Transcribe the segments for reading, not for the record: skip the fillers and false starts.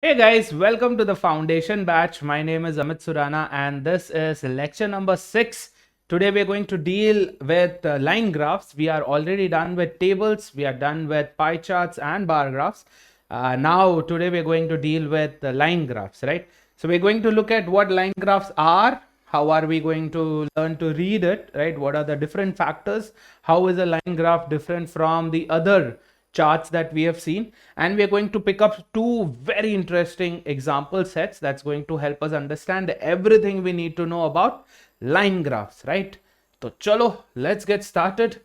Hey guys, welcome to the foundation batch. My name is Amit Surana and this is lecture number 6. Today we are going to deal with line graphs. We are already done with tables, we are done with pie charts and bar graphs. Now today we are going to deal with the line graphs, right? So we're going to look at what line graphs are, how are we going to learn to read it, right? What are the different factors? How is a line graph different from the other charts that we have seen, and we are going to pick up two very interesting example sets that's going to help us understand everything we need to know about line graphs, right? So chalo, let's get started.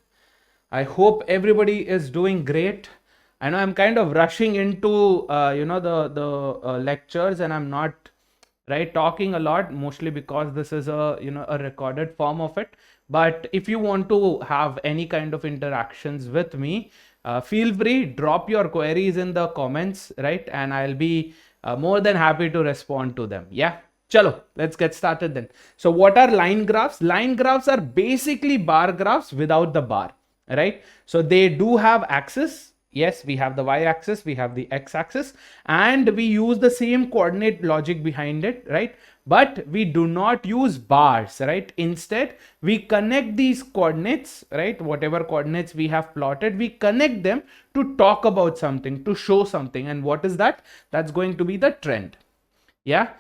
I hope everybody is doing great. I know I'm kind of rushing into the lectures, and I'm not right talking a lot, mostly because this is a recorded form of it. But if you want to have any kind of interactions with me, feel free, drop your queries in the comments, right? And I'll be more than happy to respond to them. Yeah. Chalo, let's get started then. So what are line graphs? Line graphs are basically bar graphs without the bar, right? So they do have axis. Yes, we have the y-axis, we have the x-axis, and we use the same coordinate logic behind it, right? But we do not use bars, right? Instead, we connect these coordinates, right? Whatever coordinates we have plotted, we connect them to talk about something, to show something. And what is that? That's going to be the trend. Yeah.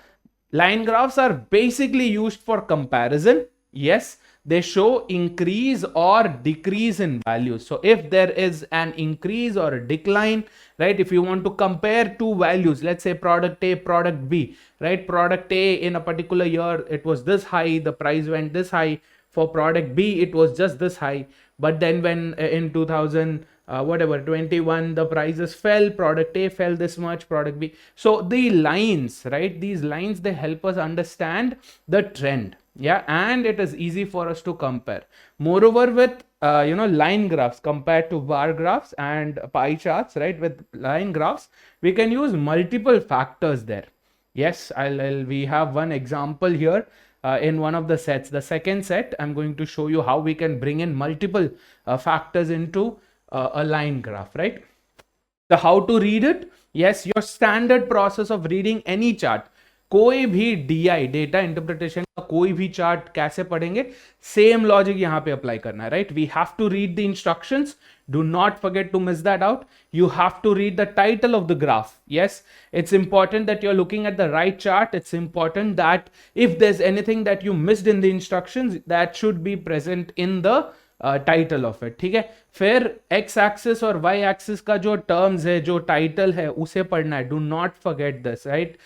Line graphs are basically used for comparison. Yes, they show increase or decrease in values. So if there is an increase or a decline, right? If you want to compare two values, let's say product A, product B, right? Product A in a particular year, it was this high, the price went this high. For product B, it was just this high. But then when in 21, the prices fell, product A fell this much, product B. So the lines, right? These lines, they help us understand the trend. Yeah, and it is easy for us to compare. Moreover, with line graphs compared to bar graphs and pie charts, right? With line graphs, we can use multiple factors there. Yes, we have one example here in one of the sets. The second set, I'm going to show you how we can bring in multiple factors into a line graph, right? So how to read it? Yes, your standard process of reading any chart. कोई भी DI data interpretation का कोई भी chart कैसे पढ़ेंगे, same logic यहां पे apply करना है, right? We have to read the instructions. Do not forget to miss that out. You have to read the title of the graph. Yes, it's important that you're looking at the right chart. It's important that if there's anything that you missed in the instructions, that should be present in the title of it. ठीक है, फिर x axis और Y axis का जो terms है, जो title है, उसे पढ़ना है. Do not forget this, right?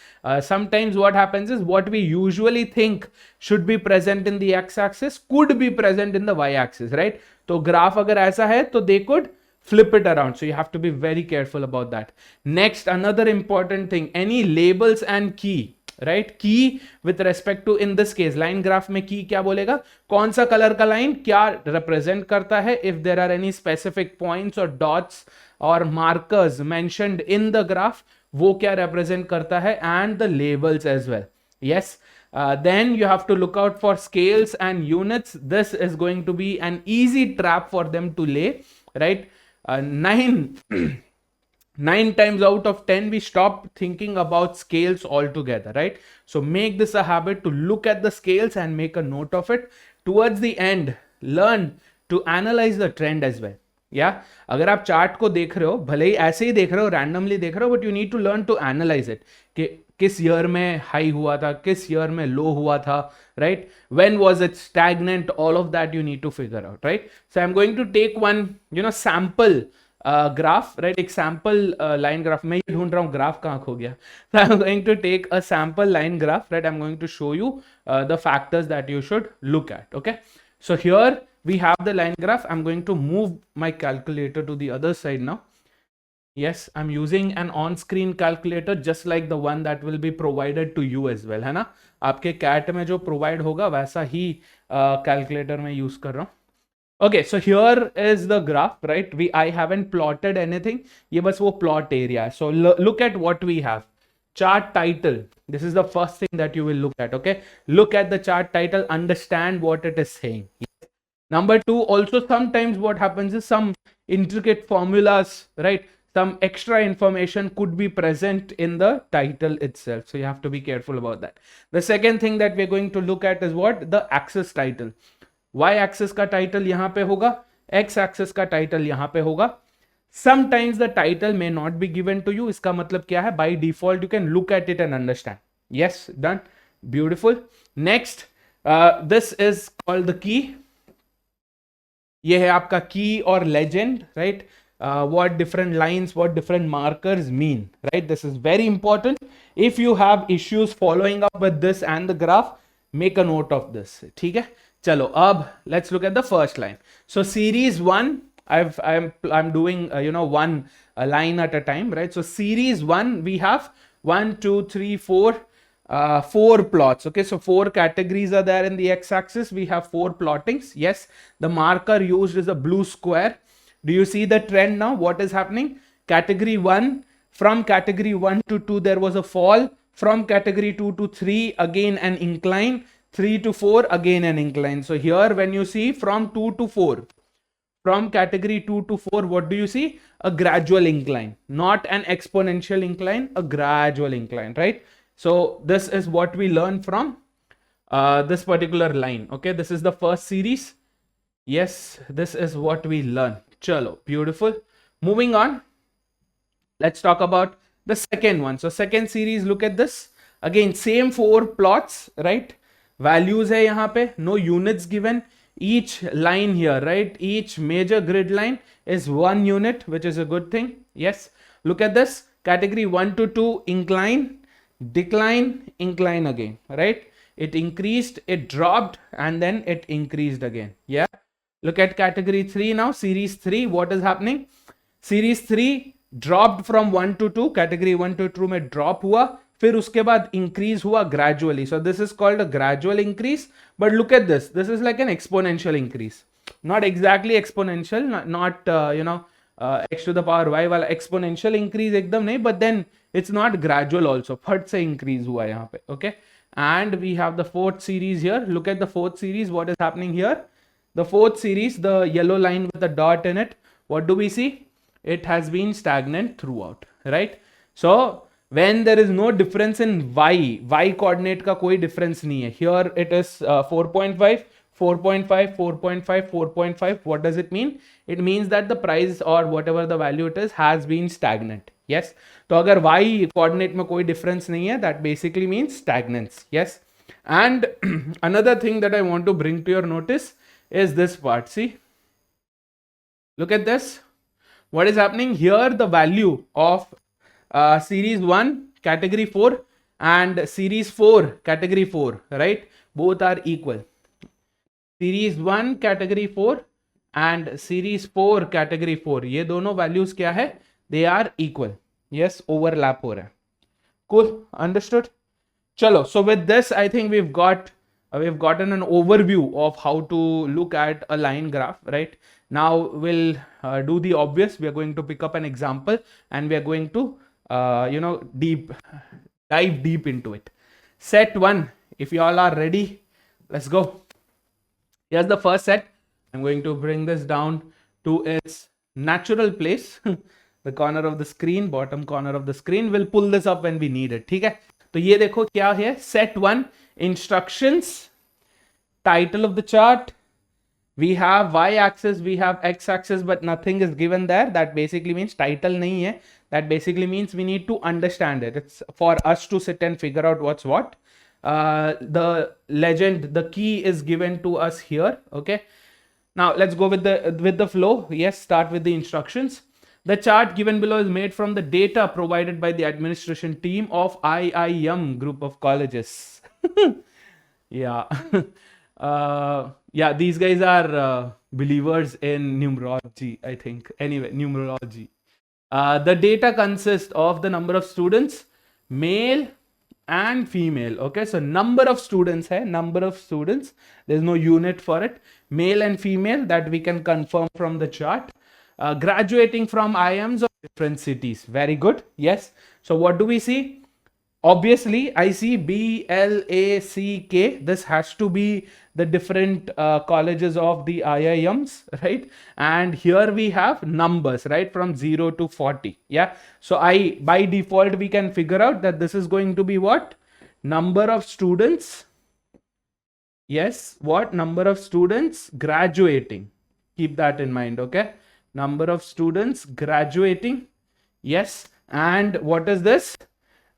Sometimes what happens is what we usually think should be present in the X axis could be present in the Y axis, right? तो graph अगर ऐसा है तो they could flip it around, so you have to be very careful about that. Next, another important thing, any labels and key, right? Key with respect to, in this case line graph में key क्या बोलेगा, कौन सा colour का line क्या represent करता है. If there are any specific points और डॉट्स और markers mentioned in the graph, वो क्या रिप्रेजेंट करता है, and the labels as well. Yes, then you have to look out for scales and units. This is going to be an easy trap for them to lay, right? 9 times out of 10 we stop thinking about scales altogether, right? So make this a habit to look at the scales and make a note of it. Towards the end, learn to analyze the trend as well. Yeah, अगर आप chart को देख रहे हो, भले ही ऐसे ही देख रहे हो, रैंडमली देख रहे हो, but you need to learn to analyse it कि किस ईयर में हाई हुआ था, किस ईयर में लो हुआ था, right? When was it stagnant, all of that you need to figure out, right? So I am going to take one sample graph, right? एक सैंपल लाइन ग्राफ. मैं ये ढूंढ रहा हूँ ग्राफ कहाँ खो गया. So I'm going to take a sample line graph, right? I'm going to show you the factors that you should look at. Okay, so here we have the line graph. I'm going to move my calculator to the other side now. Yes, I'm using an on-screen calculator just like the one that will be provided to you as well, है ना? आपके CAT में जो provide होगा वैसा ही calculator में use कर रहा हूँ. Okay, so here is the graph, right? I haven't plotted anything. ये बस वो plot area. So look at what we have. Chart title. This is the first thing that you will look at. Okay, look at the chart title, understand what it is saying. Number two, also sometimes what happens is some intricate formulas, right? some extra information could be present in the title itself. So you have to be careful about that. The second thing that we're going to look at is what? The axis title. Y axis का title यहाँ पे होगा, X axis का title यहाँ पे होगा. Sometimes the title may not be given to you. इसका मतलब क्या है? By default you can look at it and understand. Yes, done. Beautiful. Next, this is called the key. ये है आपका key or legend, right? What different lines, what different markers mean, right? This is very important. If you have issues following up with this and the graph, make a note of this. ठीक है? चलो अब let's look at the first line. So series 1, I'm doing one line at a time, right? So series 1 we have 1 2 3 4 4 plots. Okay, so 4 categories are there in the x-axis. We have 4 plottings. Yes, the marker used is a blue square. Do you see the trend now? What is happening? Category 1, from category 1 to 2 there was a fall. From category 2 to 3 again an incline. 3 to 4 again an incline. So here when you see from 2 to 4, from category 2 to 4, what do you see? A gradual incline, not an exponential incline, a gradual incline, right? So this is what we learn from this particular line. Okay, this is the first series. Yes, this is what we learn. Chalo, beautiful. Moving on, let's talk about the second one. So second series, look at this. Again, same 4 plots, right? Values hai yahan pe, no units given. Each line here, right? Each major grid line is 1 unit, which is a good thing. Yes, look at this. Category 1 to 2, incline, decline, incline again, right? It increased, it dropped, and then it increased again. Yeah. Look at category 3 now, series 3. What is happening? Series 3 dropped from 1 to 2. Category 1 to 2 में drop हुआ, फिर उसके बाद increase हुआ gradually. So this is called a gradual increase. But look at this. This is like an exponential increase. Not exactly exponential, not x to the power y वाला exponential increase एकदम नहीं, but then it's not gradual also. फट से increase हुआ यहाँ पे. Okay. And we have the fourth series here. Look at the fourth series. What is happening here? The fourth series, the yellow line with the dot in it, what do we see? It has been stagnant throughout, right? So when there is no difference in y coordinate का कोई difference नहीं है. Here it is 4.5, 4.5, 4.5, 4.5. What does it mean? It means that the price or whatever the value it is has been stagnant. Yes. तो अगर y coordinate में कोई difference नहीं है, that basically means stagnance. Yes. And another thing that I want to bring to your notice is this part. See, look at this. What is happening here? The value of series 1 category 4 and series 4 category 4, right? Both are equal. Series 1 category 4 and series 4 category 4, ये दोनों values क्या है? They are equal. Yes, overlap हो रहा है. Cool, understood? Chalo, so with this I think we've gotten an overview of how to look at a line graph, right? Now we'll do the obvious. We are going to pick up an example and we are going to dive deep into it. Set 1, if you all are ready, let's go. Here's the first set. I'm going to bring this down to its natural place. The corner of the screen, bottom corner of the screen. We'll pull this up when we need it. ठीक है? तो ये देखो क्या है? Set 1, instructions, title of the chart. We have y-axis, we have x-axis, but nothing is given there. That basically means title nahi hai. That basically means we need to understand it. It's for us to sit and figure out what's what. The legend, the key is given to us here. Okay. Now let's go with the flow. Yes, start with the instructions. The chart given below is made from the data provided by the administration team of IIM group of colleges. Yeah. Yeah, these guys are believers in numerology, I think. Anyway, numerology. The data consists of the number of students, male and female. Okay, so number of students hai, number of students. There's no unit for it. Male and female, that we can confirm from the chart. Graduating from IIMs of different cities. Very good. Yes. So what do we see? Obviously, I see BLACK. This has to be the different colleges of the IIMs, right? And here we have numbers, right? From 0 to 40. Yeah. So by default, we can figure out that this is going to be what? Number of students. Yes. What? Number of students graduating. Keep that in mind. Okay. Number of students graduating. Yes. And what is this?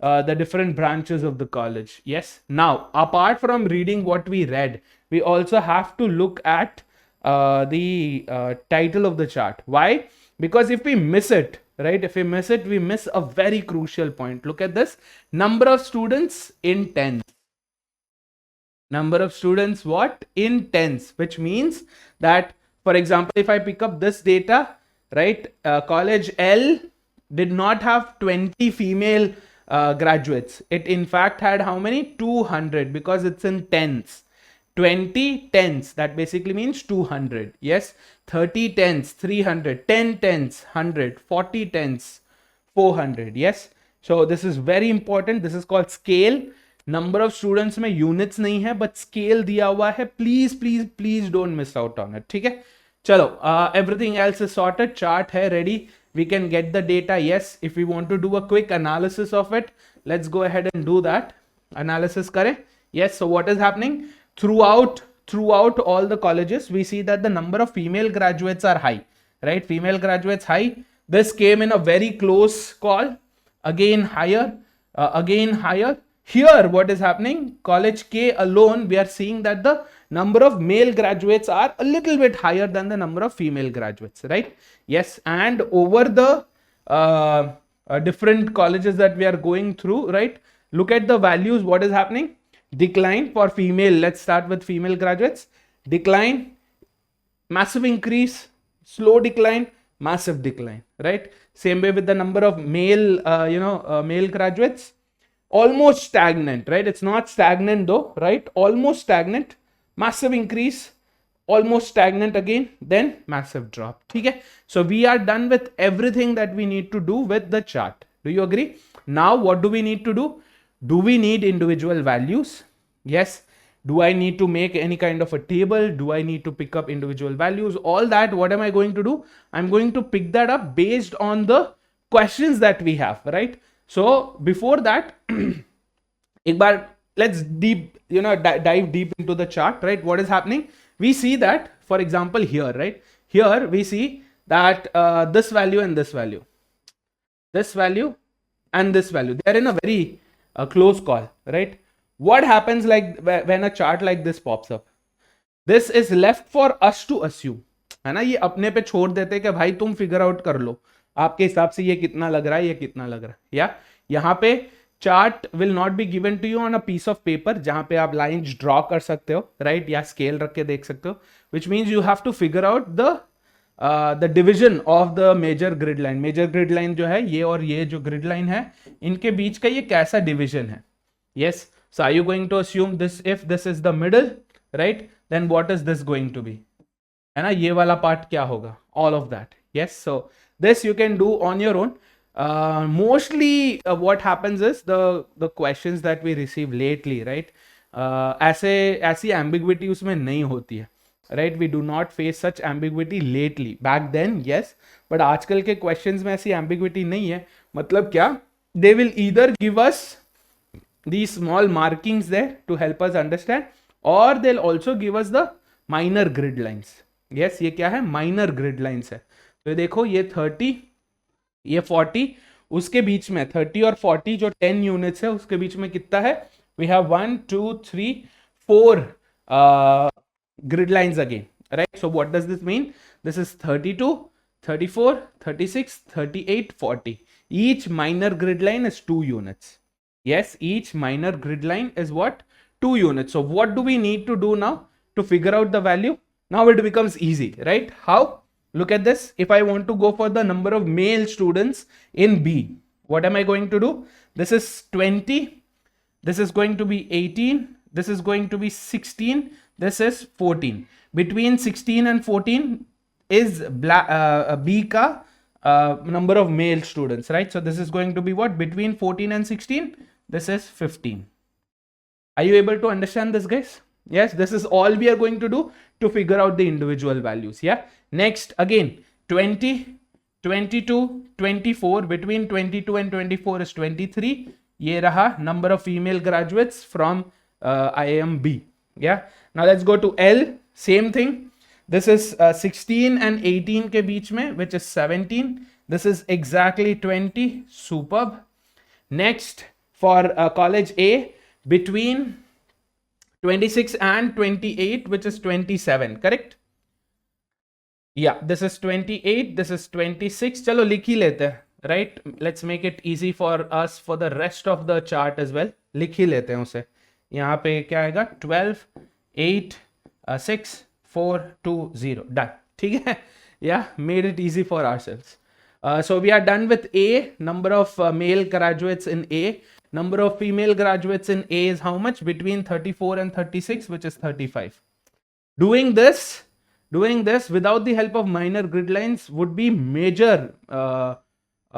The different branches of the college. Yes. Now, apart from reading what we read, we also have to look at the title of the chart. Why? Because if we miss it, right? If we miss it, we miss a very crucial point. Look at this. Number of students in tens. Number of students what? In tens, which means that, for example, if I pick up this data, right? College L did not have 20 female graduates. It in fact had how many? 200, because it's in tens. 20 tens, that basically means 200. Yes. 30 tens, 300. 10 tens, 100. 40 tens, 400. Yes. So this is very important. This is called scale. Number of students में units नहीं है, but scale दिया हुआ है. Please don't miss out on it. ठीक है. चलो, everything else is sorted. Chart है ready. We can get the data. Yes, if we want to do a quick analysis of it, let's go ahead and do that. Analysis kare. Yes, so what is happening? Throughout all the colleges, we see that the number of female graduates are high, right? Female graduates high. This came in a very close call. Again higher, again higher. Here, what is happening? College K alone, we are seeing that the number of male graduates are a little bit higher than the number of female graduates, right? Yes, and over the different colleges that we are going through, right? Look at the values. What is happening? Decline for female. Let's start with female graduates. Decline, massive increase, slow decline, massive decline, right? Same way with the number of male, male graduates. Almost stagnant, right? It's not stagnant though, right? Almost stagnant, massive increase, almost stagnant again, then massive drop. Okay, so we are done with everything that we need to do with the chart. Do you agree? Now what do we need to do? Do we need individual values? Yes. Do I need to make any kind of a table? Do I need to pick up individual values? All that, what am I going to do? I'm going to pick that up based on the questions that we have, right? So before that, let's dive deep into the chart, right? What is happening? We see that, for example, here, right? Here we see that this value and this value and this value, they are in a very close call, right? What happens like when a chart like this pops up? This is left for us to assume, है ना? ये अपने पे छोड़ देते कि भाई तुम फिगर आउट कर लो आपके हिसाब से ये कितना लग रहा है, ये कितना लग रहा है. या यहाँ पे chart will not be given to you on a piece of paper जहां पे आप लाइंस ड्रॉ कर सकते हो, राइट? या स्केल रख के देख सकते हो, which means you have to figure out the division of the major grid line. Major grid line जो है ये और ये जो ग्रिड लाइन है, इनके बीच का ये कैसा डिविजन है. Yes, so are you going to assume this, if this is the middle, right, then what is this going to be, है ना? ये वाला पार्ट क्या होगा? All of that. Yes, so this you can do on your own. Mostly what happens is the questions that we receive lately, right? ऐसी ambiguity उसमें नहीं होती है, right? We do not face such ambiguity lately. Back then, yes, but आजकल के questions में ऐसी ambiguity नहीं है. मतलब क्या? They will either give us these small markings there to help us understand, or they'll also give us the minor grid lines. Yes, ये क्या है? Minor grid lines है. तो देखो ये 30, ये 40, उसके बीच में 30 और 40 जो 10 यूनिट्स है उसके बीच में कितना है? We have 1 2 3 4 grid lines again, right? So what does this mean? This is 32, 34, 36, 38, 40. Each minor grid line is 2 units. Yes, each minor grid line is what? 2 units. So what do we need to do now to figure out the value? Now it becomes easy, right? How? Look at this. If I want to go for the number of male students in B, what am I going to do? This is 20. This is going to be 18. This is going to be 16. This is 14. Between 16 and 14 is B ka number of male students, right? So this is going to be what? Between 14 and 16. this is 15. Are you able to understand this, guys? Yes, this is all we are going to do to figure out the individual values. Yeah. Next, again, 20, 22, 24. Between 22 and 24 is 23. Ye raha number of female graduates from IIM B. Yeah. Now let's go to L. Same thing. This is 16 and 18 ke beech mein, which is 17. This is exactly 20. Superb. Next, for college A, between 26 and 28, which is 27, correct? Yeah, this is 28, this is 26. Chalo likh hi lete hain, right? Let's make it easy for us for the rest of the chart as well. Likh hi lete hain use. Yahan pe kya aayega? 12, 8, 6, 4, 2, 0. Done. ठीक है? Yeah, made it easy for ourselves. So we are done with A, number of male graduates in A. Number of female graduates in A is how much? Between 34 and 36, which is 35. Doing this without the help of minor grid lines would be major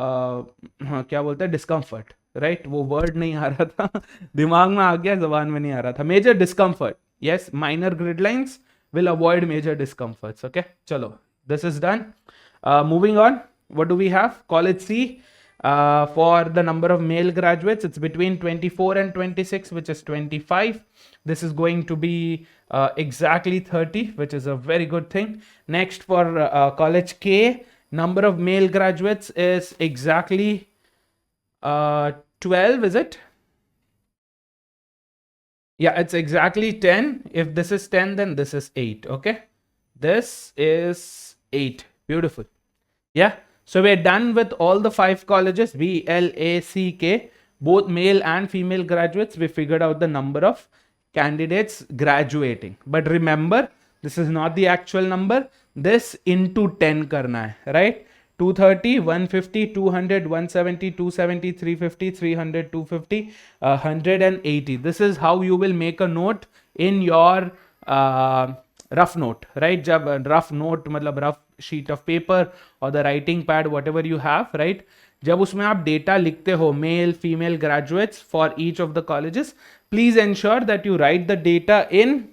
क्या बोलते हैं, discomfort, right? वो word नहीं आ रहा था, दिमाग में आ गया, ज़बान में नहीं आ रहा था. Major discomfort. Yes, minor grid lines will avoid major discomforts. Okay, chalo, this is done. Moving on, what do we have? College C. For the number of male graduates, it's between 24 and 26, which is 25. This is going to be exactly 30, which is a very good thing. Next, for college K, number of male graduates is exactly 12, is it? Yeah, it's exactly 10. If this is 10, then this is 8. Okay, this is 8. Beautiful. Yeah. So we're done with all the 5 colleges, B, L, A, C, K, both male and female graduates. We figured out the number of candidates graduating. But remember, this is not the actual number. This into 10 karna hai, right? 230, 150, 200, 170, 270, 350, 300, 250, 180. This is how you will make a note in your rough note, right? जब rough note मतलब rough sheet of paper or the writing pad, whatever you have, right? जब उसमें आप data लिखते हो male, female graduates for each of the colleges, please ensure that you write the data in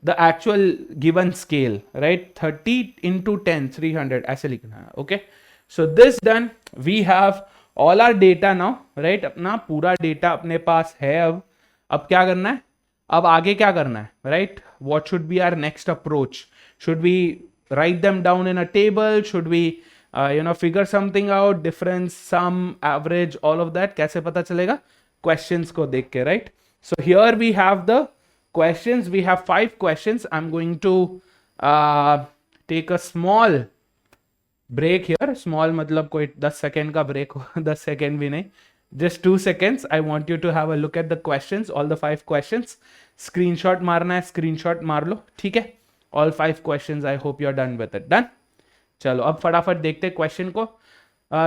the actual given scale, right? 30 into 10, 300 ऐसे लिखना है. Okay, so this done. We have all our data now, right? अपना पूरा data अपने पास है. अब क्या करना है? अब आगे क्या करना है, right? What should be our next approach? Should we write them down in a table? Should we figure something out? Difference, sum, average, all of that. कैसे पता चलेगा? Questions को देख के, right? So here we have the questions. We have 5 questions. I'm going to take a small break here. Small मतलब कोई 10 second का break हो. 10 सेकेंड भी नहीं. Just 2 seconds. I want you to have a look at the questions, all the 5 questions. Screenshot मारना है, screenshot मार लो, ठीक है? All 5 questions. I hope you're done with it. Done? चलो अब फटाफट देखते हैं क्वेश्चन को.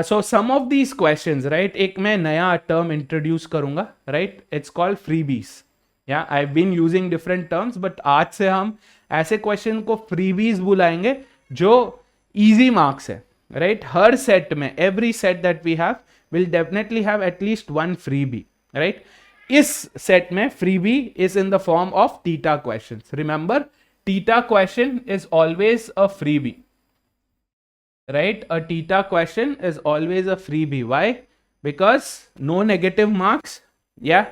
So some of these questions, right? एक मैं नया term introduce करूंगा, right? It's called freebies. Yeah, I've been using different terms, but आज से हम ऐसे question को freebies बुलाएंगे जो easy marks है, right? हर set में, every set that we have will definitely have at least one freebie, right? इस set में freebie is in the form of theta questions. Remember, theta question is always a freebie, right? A theta question is always a freebie. Why? Because no negative marks. Yeah,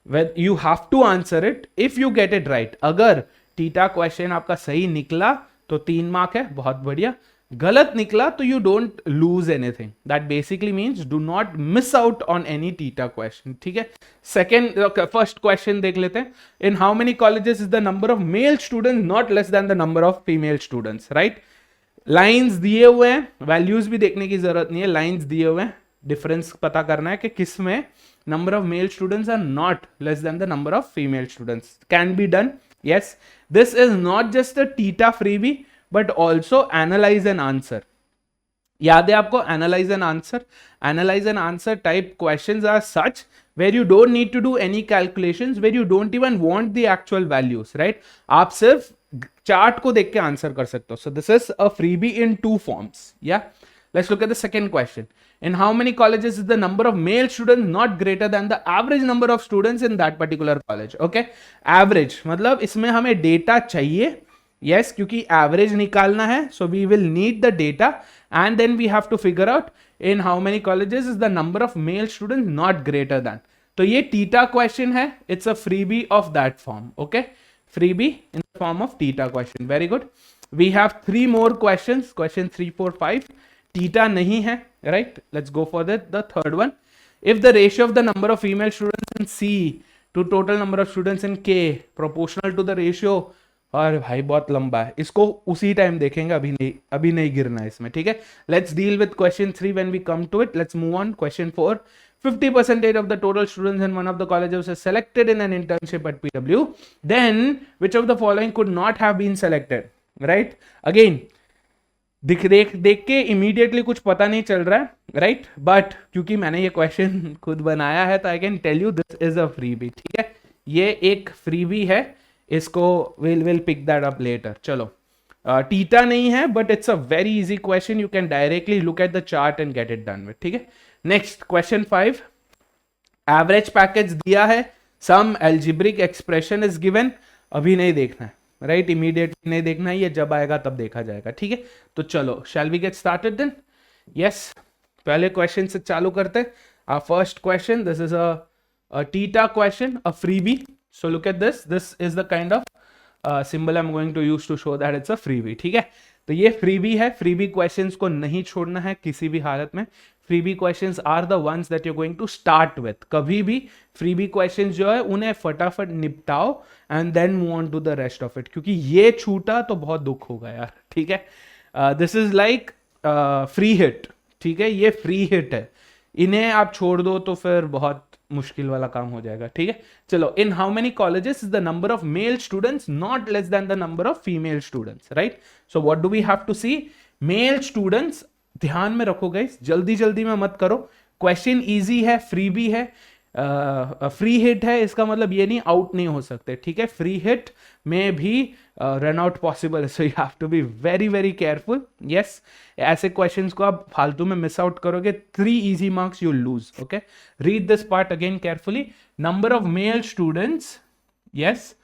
well, you have to answer it if you get it right. अगर theta question आपका सही निकला तो 3 mark है, बहुत बढ़िया. गलत निकला तो you don't lose anything. That basically means do not miss out on any theta question. ठीक है? Second, first question देख लेते हैं. In how many colleges is the number of male students not less than the number of female students? Right? Lines दिए हुए हैं, values भी देखने की जरूरत नहीं है. Lines दिए हुए हैं, difference पता करना है कि किस में number of male students are not less than the number of female students. Can be done. Yes. This is not just a theta freebie, but also analyze and answer. याद है आपको analyze and answer? Analyze and answer type questions are such where you don't need to do any calculations, where you don't even want the actual values, right? आप सिर्फ chart को देख के answer कर सकते हो. So this is a freebie in 2 forms. Yeah. Let's look at the second question. In how many colleges is the number of male students not greater than the average number of students in that particular college? Okay, average मतलब इसमें हमें data चाहिए, yes, क्योंकि average निकालना है, so we will need the data and then we have to figure out in how many colleges is the number of male students not greater than. तो ये theta question है, it's a freebie of that form. Okay, freebie in the form of theta question. Very good. We have 3 more questions, question 3, 4, 5. Theta नहीं है, right? Let's go for the third one. If the ratio of the number of female students in C to total number of students in K proportional to the ratio, और भाई बहुत लंबा है, इसको उसी time देखेंगे, अभी नहीं गिरना है इसमें, ठीक है. Let's deal with question 3 when we come to it. Let's move on. Question 4. 50% of the total students in one of the colleges is selected in an internship at PW. Then which of the following could not have been selected? Right? Again, देख के immediately कुछ पता नहीं चल रहा है, right, but क्योंकि मैंने ये क्वेश्चन खुद बनाया है तो I can tell you this is a freebie, ठीक है. ये एक फ्रीबी है, इसको will pick that up later. चलो, टीटा नहीं है but it's a very easy question, you can directly look at the chart and get it done with, ठीक है. Next question 5. एवरेज पैकेज दिया है, some algebraic expression is given. अभी नहीं देखना है, राइट, इमीडिएटली नहीं देखना है, ये जब आएगा तब देखा जाएगा, ठीक है. तो चलो, shall we get started then? Yes, पहले क्वेश्चन से चालू करते हैं. Our first question, this is a TITA question, a freebie. So look at this is the kind of symbol I am going to use to show that it's a freebie, ठीक है. तो ये फ्रीबी है, freebie questions को नहीं छोड़ना है किसी भी हालत में. Freebie questions are the ones that you going to start with. कभी भी फ्रीबी क्वेश्चंस जो है उन्हें फटाफट निपटाओ and then move on to the rest of it, क्योंकि ये छूटा तो बहुत दुख होगा यार, ठीक है. This is like free hit, ठीक है, ये फ्री हिट है, इन्हें आप छोड़ दो तो फिर बहुत मुश्किल वाला काम हो जाएगा, ठीक है. चलो, in how many colleges is the number of male students not less than the number of female students, right. So what do we have to see? Male students, ध्यान में रखो गाइस, जल्दी में मत करो. क्वेश्चन इजी है, freebie है, free hit है, इसका मतलब ये नहीं आउट नहीं हो सकते, ठीक है. फ्री हिट में भी रन आउट पॉसिबल है, so you have to be very very careful. Yes, ऐसे क्वेश्चंस को आप फालतू में मिस आउट करोगे, 3 easy marks you lose. Okay, read this part again carefully. Number of male students, yes,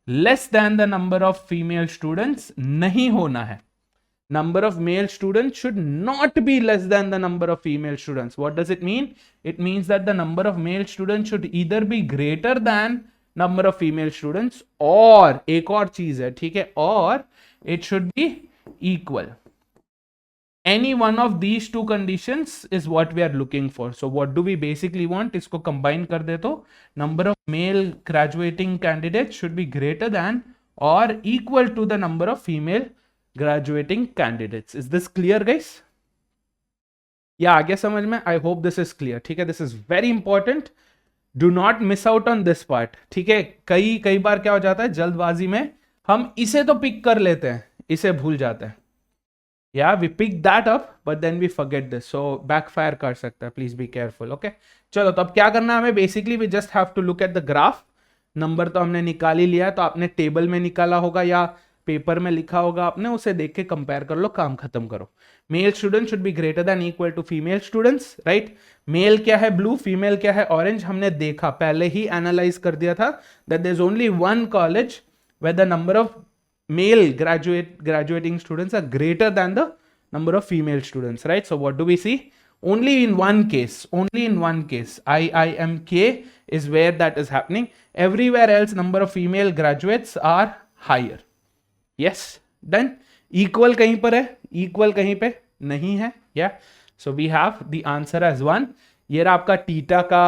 less than the number of female students नहीं होना है. Number of male students should not be less than the number of female students. What does it mean? It means that the number of male students should either be greater than number of female students, और एक और चीज है, ठीक है, और it should be equal. Any one of these two conditions is what we are looking for. So what do we basically want? इसको combine कर दे तो number of male graduating candidates should be greater than or equal to the number of female graduating candidates. Is this clear guys? या आ गया समझ में? I hope this is clear, ठीक है. This is very important. Do not miss out on this part, ठीक है. कई बार क्या हो जाता है, जल्दबाजी में हम इसे तो पिक कर लेते हैं, इसे भूल जाते हैं. या we pick that up but then we forget this, so backfire कर सकता है. Please be careful. ओके, चलो, तो अब क्या करना है हमें? Basically we just have to look at the graph. Number तो हमने निकाल ही लिया, तो आपने टेबल में निकाला होगा या पेपर में लिखा होगा आपने, उसे देख के कंपेयर कर लो, काम खत्म करो. Male student should be greater than equal to female students, right. Male क्या है ब्लू, फीमेल क्या है ऑरेंज. हमने देखा, पहले ही एनालाइज कर दिया था that there is only one college where the number of male graduating students are greater than the number of female students, right? So what do we see? Only in one case, IIMK is where that is happening. Everywhere else number of female graduates are higher. Yes, then equal kahin par hai, equal kahin pe nahi hai. Yeah, so we have the answer as 1. ये रहा आपका theta का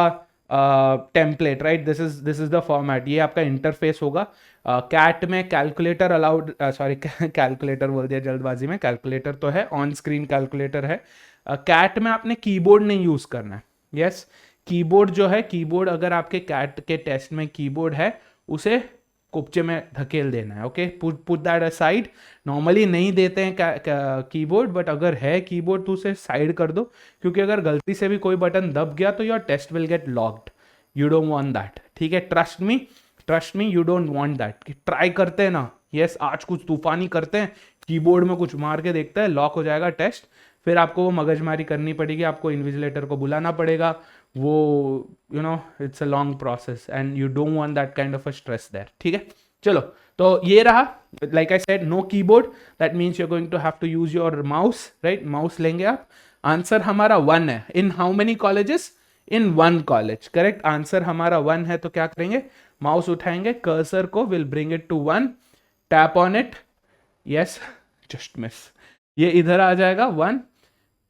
template, right. This is the format. ये आपका interface होगा. Cat में calculator allowed, sorry calculator बोल दिया जल्दबाजी में, कैलकुलेटर तो है, ऑन स्क्रीन कैलकुलेटर है. कैट में आपने कीबोर्ड नहीं यूज करना है. यस, कीबोर्ड जो है, कीबोर्ड अगर आपके कैट के टेस्ट में कीबोर्ड है, उसे कुपचे में धकेल देना है. Okay, put that aside. Normally नहीं देते हैं कीबोर्ड, बट अगर है कीबोर्ड तो उसे साइड कर दो, क्योंकि अगर गलती से भी कोई बटन दब गया तो your test will get locked. You don't want that, ठीक है. Trust me, you don't want that. Try करते हैं ना, यस, आज कुछ तूफानी करते हैं, कीबोर्ड में कुछ मार के देखते हैं, लॉक हो जाएगा टेस्ट. फिर आपको वो मगजमारी करनी पड़ेगी, आपको इन्विजिलेटर को बुलाना पड़ेगा, वो it's a long process and you don't want that kind of a stress there, ठीक है। चलो, तो ये रहा, like I said no keyboard, that means you are going to have to use your mouse, right, mouse लेंगे आप। Answer हमारा 1 है। In how many colleges? In 1 college, correct. Answer हमारा 1 है, तो क्या करेंगे, माउस उठाएंगे, कर्सर को will bring it to 1, tap on it, yes, just miss, ये इधर आ जाएगा 1।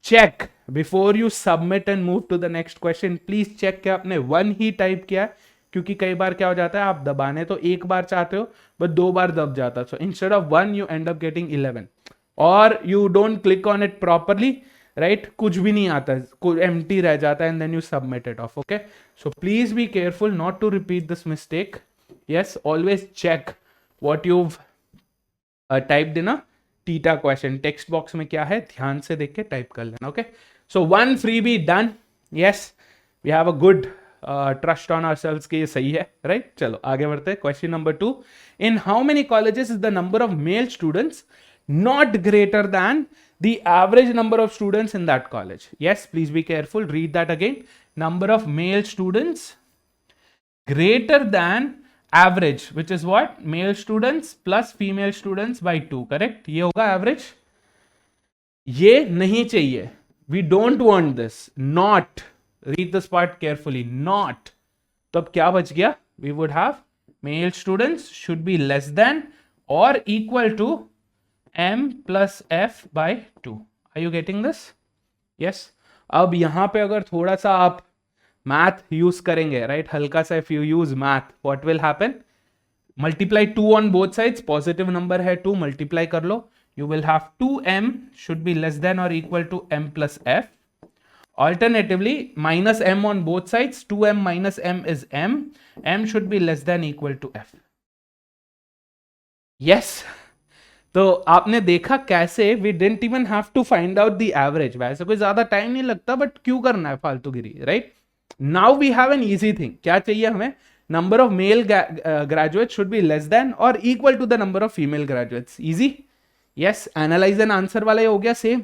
Check before you submit and move to the next question, please check क्या आपने 1 ही टाइप किया है, क्योंकि कई बार क्या हो जाता है, आप दबाने तो एक बार चाहते हो बट 2 बार दब जाता है, so instead of 1 you and up getting 11, और you don't click on it properly, right, कुछ भी नहीं आता है, कुछ एम्प्टी रह जाता है, and then you submit it off, okay. So please be careful not to repeat this mistake, yes, always check what you typed in a TITA question, text box में क्या है ध्यान से देख के टाइप कर लेना, okay. So 1 freebie done, yes, we have a good trust on ourselves कि ये सही है, राइट। चलो आगे बढ़ते हैं। Question number 2, in how many colleges is the number of male students not greater than the average number of students in that college? Yes, please be careful, read that again. Number of male students greater than average, which is what, male students plus female students by 2, correct, ये होगा average, ये नहीं चाहिए, we don't want this, not, read this part carefully, not, तो अब क्या बच गया, we would have male students should be less than or equal to m plus f by 2. Are you getting this? Yes. अब यहां पे अगर थोड़ा सा आप मैथ यूज करेंगे, राइट, हल्का सा, if you use math, what will happen, multiply 2 on both sides, positive number है 2, मल्टीप्लाई कर लो, you will have 2m should be less than और equal to m plus f. Alternatively, minus m on both sides, 2m minus m is m should be less than equal to f. Yes. तो आपने देखा कैसे we didn't even have to find out the average, वैसे कोई ज्यादा time नहीं लगता, but क्यों करना है फालतूगिरी, right. Now we have an easy thing, क्या चाहिए हमें, number of male graduate should be less than और equal to the number of female graduates, easy, yes. Analyse and answer वाला हो गया सेम,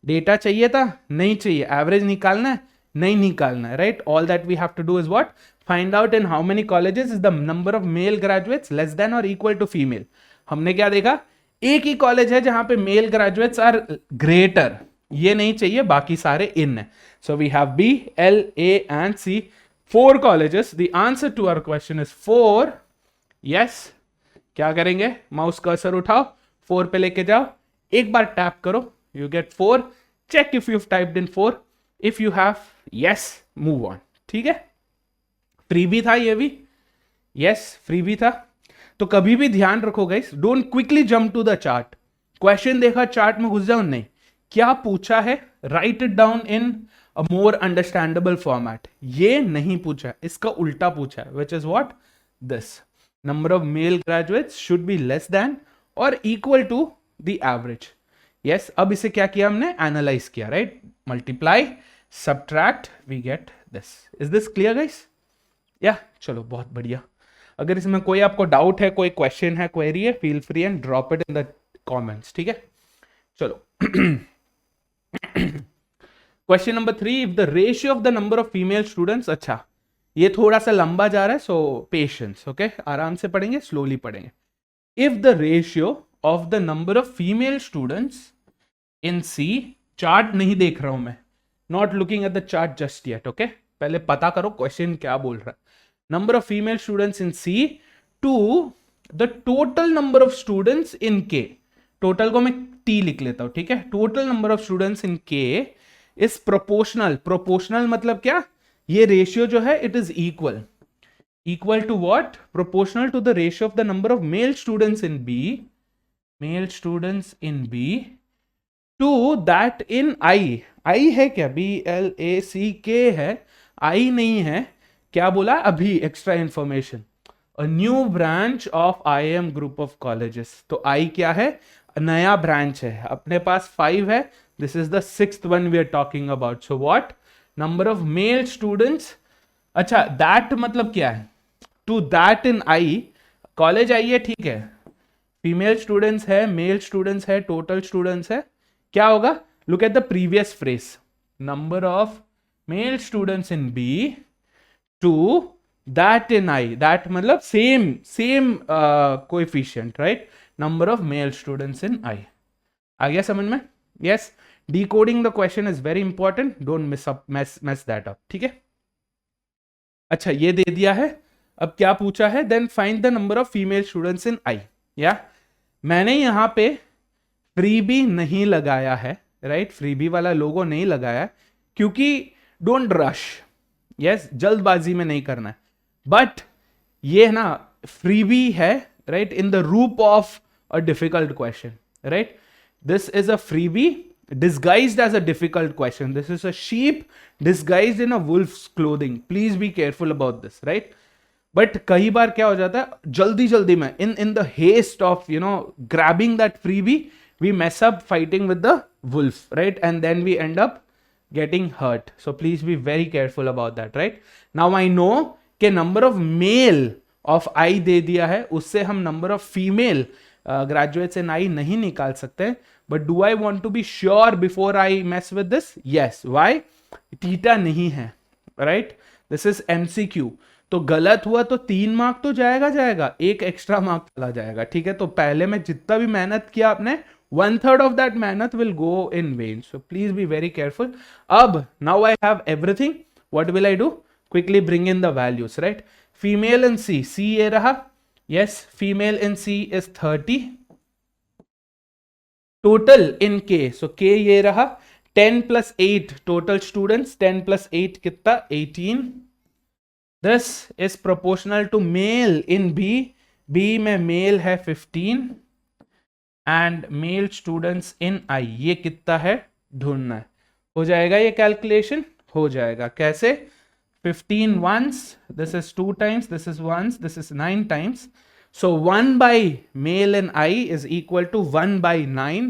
डेटा चाहिए था, नहीं चाहिए, एवरेज निकालना है, नहीं निकालना है, right. All that we have to do is what, find out in how many colleges is the number of male graduates less than और इक्वल टू फीमेल। हमने क्या देखा, एक ही कॉलेज है जहां पे मेल ग्रेजुएट्स आर ग्रेटर, ये नहीं चाहिए, बाकी सारे इन है। So we have B, L, A and C, 4 colleges. The answer to our question is 4, yes. क्या करेंगे, माउस कर्सर उठाओ, 4 पे लेके जाओ, एक बार टैप करो, you get 4, check if you typed in 4, if you have, yes, move on, ठीक है। फ्री भी था ये भी, यस, फ्री भी था। तो कभी भी ध्यान रखो guys, don't quickly jump to the chart, question देखा चार्ट में घुस जाओ, नहीं, क्या पूछा है, write it down in a more understandable format, ये नहीं पूछा, इसका उल्टा पूछा है, which is what, this, number of male graduates should be less than और equal to the average, yes. अब इसे क्या किया हमने, एनालाइज किया, right, multiply, subtract, we get this. Is this clear guys? या चलो, बहुत बढ़िया। अगर इसमें कोई आपको डाउट है, कोई क्वेश्चन है, क्वेरी है, feel free and drop it in the comments, ठीक है। चलो, question number 3, if the ratio of the number of female students, अच्छा ये थोड़ा सा लंबा जा रहा है, सो पेशेंस, ओके, आराम से पढ़ेंगे, स्लोली पढ़ेंगे। If the ratio of the number of female students in C, chart नहीं देख रहा हूं मैं, not looking at the chart just yet, okay, पहले पता करो क्वेश्चन क्या बोल रहा है। Number of female students in C to the total number of students in K. Total को मैं T लिख लेता हूं, ठीक है। Total number of students in K is proportional. Proportional मतलब क्या, ये रेशियो जो है it is equal. Equal to what? Proportional to the ratio of the number of male students in B. Male students in B to that in I. I है क्या, B L A C K है, I नहीं है, क्या बोला अभी, extra information, a new branch of IIM group of colleges. तो आई क्या है, नया ब्रांच है, अपने पास 5 है, this is the 6th one we are talking about. So what, number of male students, अच्छा दैट मतलब क्या है, to that in I, college I है, ठीक है, फीमेल स्टूडेंट्स है, मेल स्टूडेंट्स है, टोटल स्टूडेंट्स है, क्या होगा, Look at the previous phrase. Number of male students in B to that in I. That मतलब same coefficient, right? Number of male students in I. आ गया समझ में? Yes. Decoding the question is very important. Don't mess that up. ठीक है? अच्छा, ये दे दिया है. अब क्या पूछा है? Then find the number of female students in I. या मैंने यहां पे फ्रीबी नहीं लगाया है, राइट? फ्रीबी वाला लोगो नहीं लगाया क्योंकि डोंट रश. यस, जल्दबाजी में नहीं करना है. बट ये ना फ्रीबी है, राइट, इन द रूप of a difficult question, right? This is a freebie disguised as a difficult question. This is a sheep disguised in a wolf's clothing. Please be careful about this, right? But कई बार क्या हो जाता है, जल्दी में in the haste of grabbing that freebie, we mess up fighting with the wolf, right? And then we end up getting hurt. So please be very careful about that, right? Now I know कि number of male of I दे दिया है, उससे हम number of female graduates in I नहीं निकाल सकते. But do I want to be sure before I mess with this? Yes. Why? Theta नहीं है, right? This is MCQ. तो गलत हुआ तो 3 मार्क तो जाएगा, एक एक्स्ट्रा मार्क चला जाएगा. ठीक है, तो पहले में जितना भी मेहनत किया आपने, 1/3 of that मेहनत will go in vain. So please be very careful. अब now I have everything. What will I do? Quickly bring in the values, right? Female in C ये रहा. Yes, female in C is 30. Total in K, so K ये रहा. 10 plus 8 total students. 10 plus 8 कितना? 18. This is proportional to male in B. B में male है 15 and male students in I. ये कितना है ढूंढना है. हो जाएगा ये कैलकुलेशन? हो जाएगा. कैसे? 15 once, this is 2 times, this is once, this is 9 times. So 1 by male in I is equal to 1 by 9,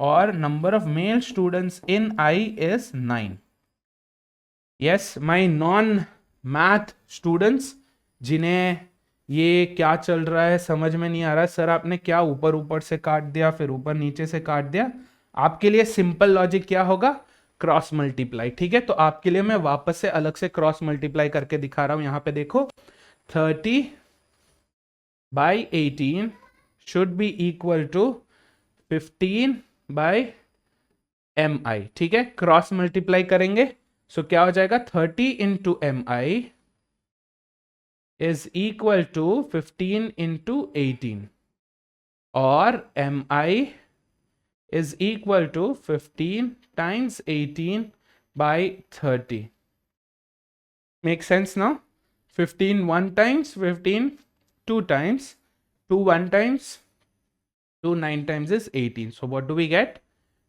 or number of male students in I is 9. Yes, my non-math students जिन्हें ये क्या चल रहा है समझ में नहीं आ रहा, सर आपने क्या ऊपर से काट दिया, फिर ऊपर नीचे से काट दिया, आपके लिए सिंपल लॉजिक क्या होगा? Cross multiply. ठीक है, तो आपके लिए मैं वापस से अलग से क्रॉस मल्टीप्लाई करके दिखा रहा हूं. यहां पे देखो, 30 by 18 should be equal to 15 by mi. ठीक है, क्रॉस मल्टीप्लाई करेंगे. सो क्या हो जाएगा? 30 into mi is equal to 15 into 18, और mi is equal to 15 times 18 by 30. Make sense now? 15 1 times, 15 2 times, 2 1 times, 2 9 times is 18. So what do we get?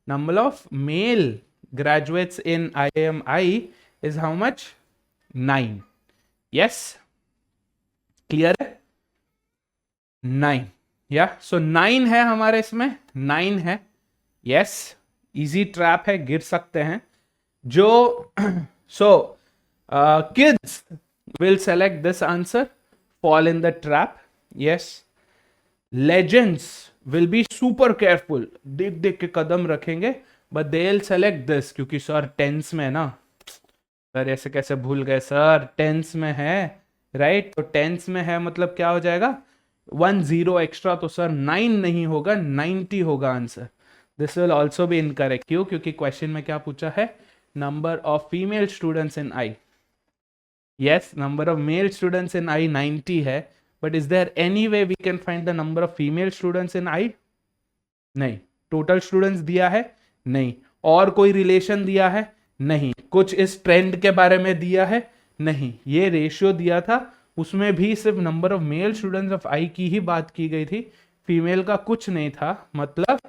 Number of male graduates in IMI is how much? 9. Yes? Clear है? 9. Yeah? So 9 है हमारे इसमें, 9 है. Yes? Easy trap है, गिर सकते हैं. जो so kids will select this answer, fall in the trap. Yes, legends will be super careful, देख के कदम रखेंगे, but they'll select this क्योंकि सर टेंस में है ना. सर ऐसे कैसे भूल गए सर, टेंस में है, राइट? तो टेंस में है मतलब क्या हो जाएगा? 1 0 एक्स्ट्रा, तो सर 9 नहीं होगा, 90 होगा answer. This will also be incorrect. क्यों? क्योंकि क्वेश्चन में क्या पूछा है? Number of female students in I. Yes, number of male students in I 90 है, but is there any way we can find the number of female students in I? नहीं. Total students दिया है? नहीं. और कोई रिलेशन दिया है? नहीं. कुछ इस ट्रेंड के बारे में दिया है? नहीं. ये रेशियो दिया था, उसमें भी सिर्फ number of male students of I की ही बात की गई थी, फीमेल का कुछ नहीं था. मतलब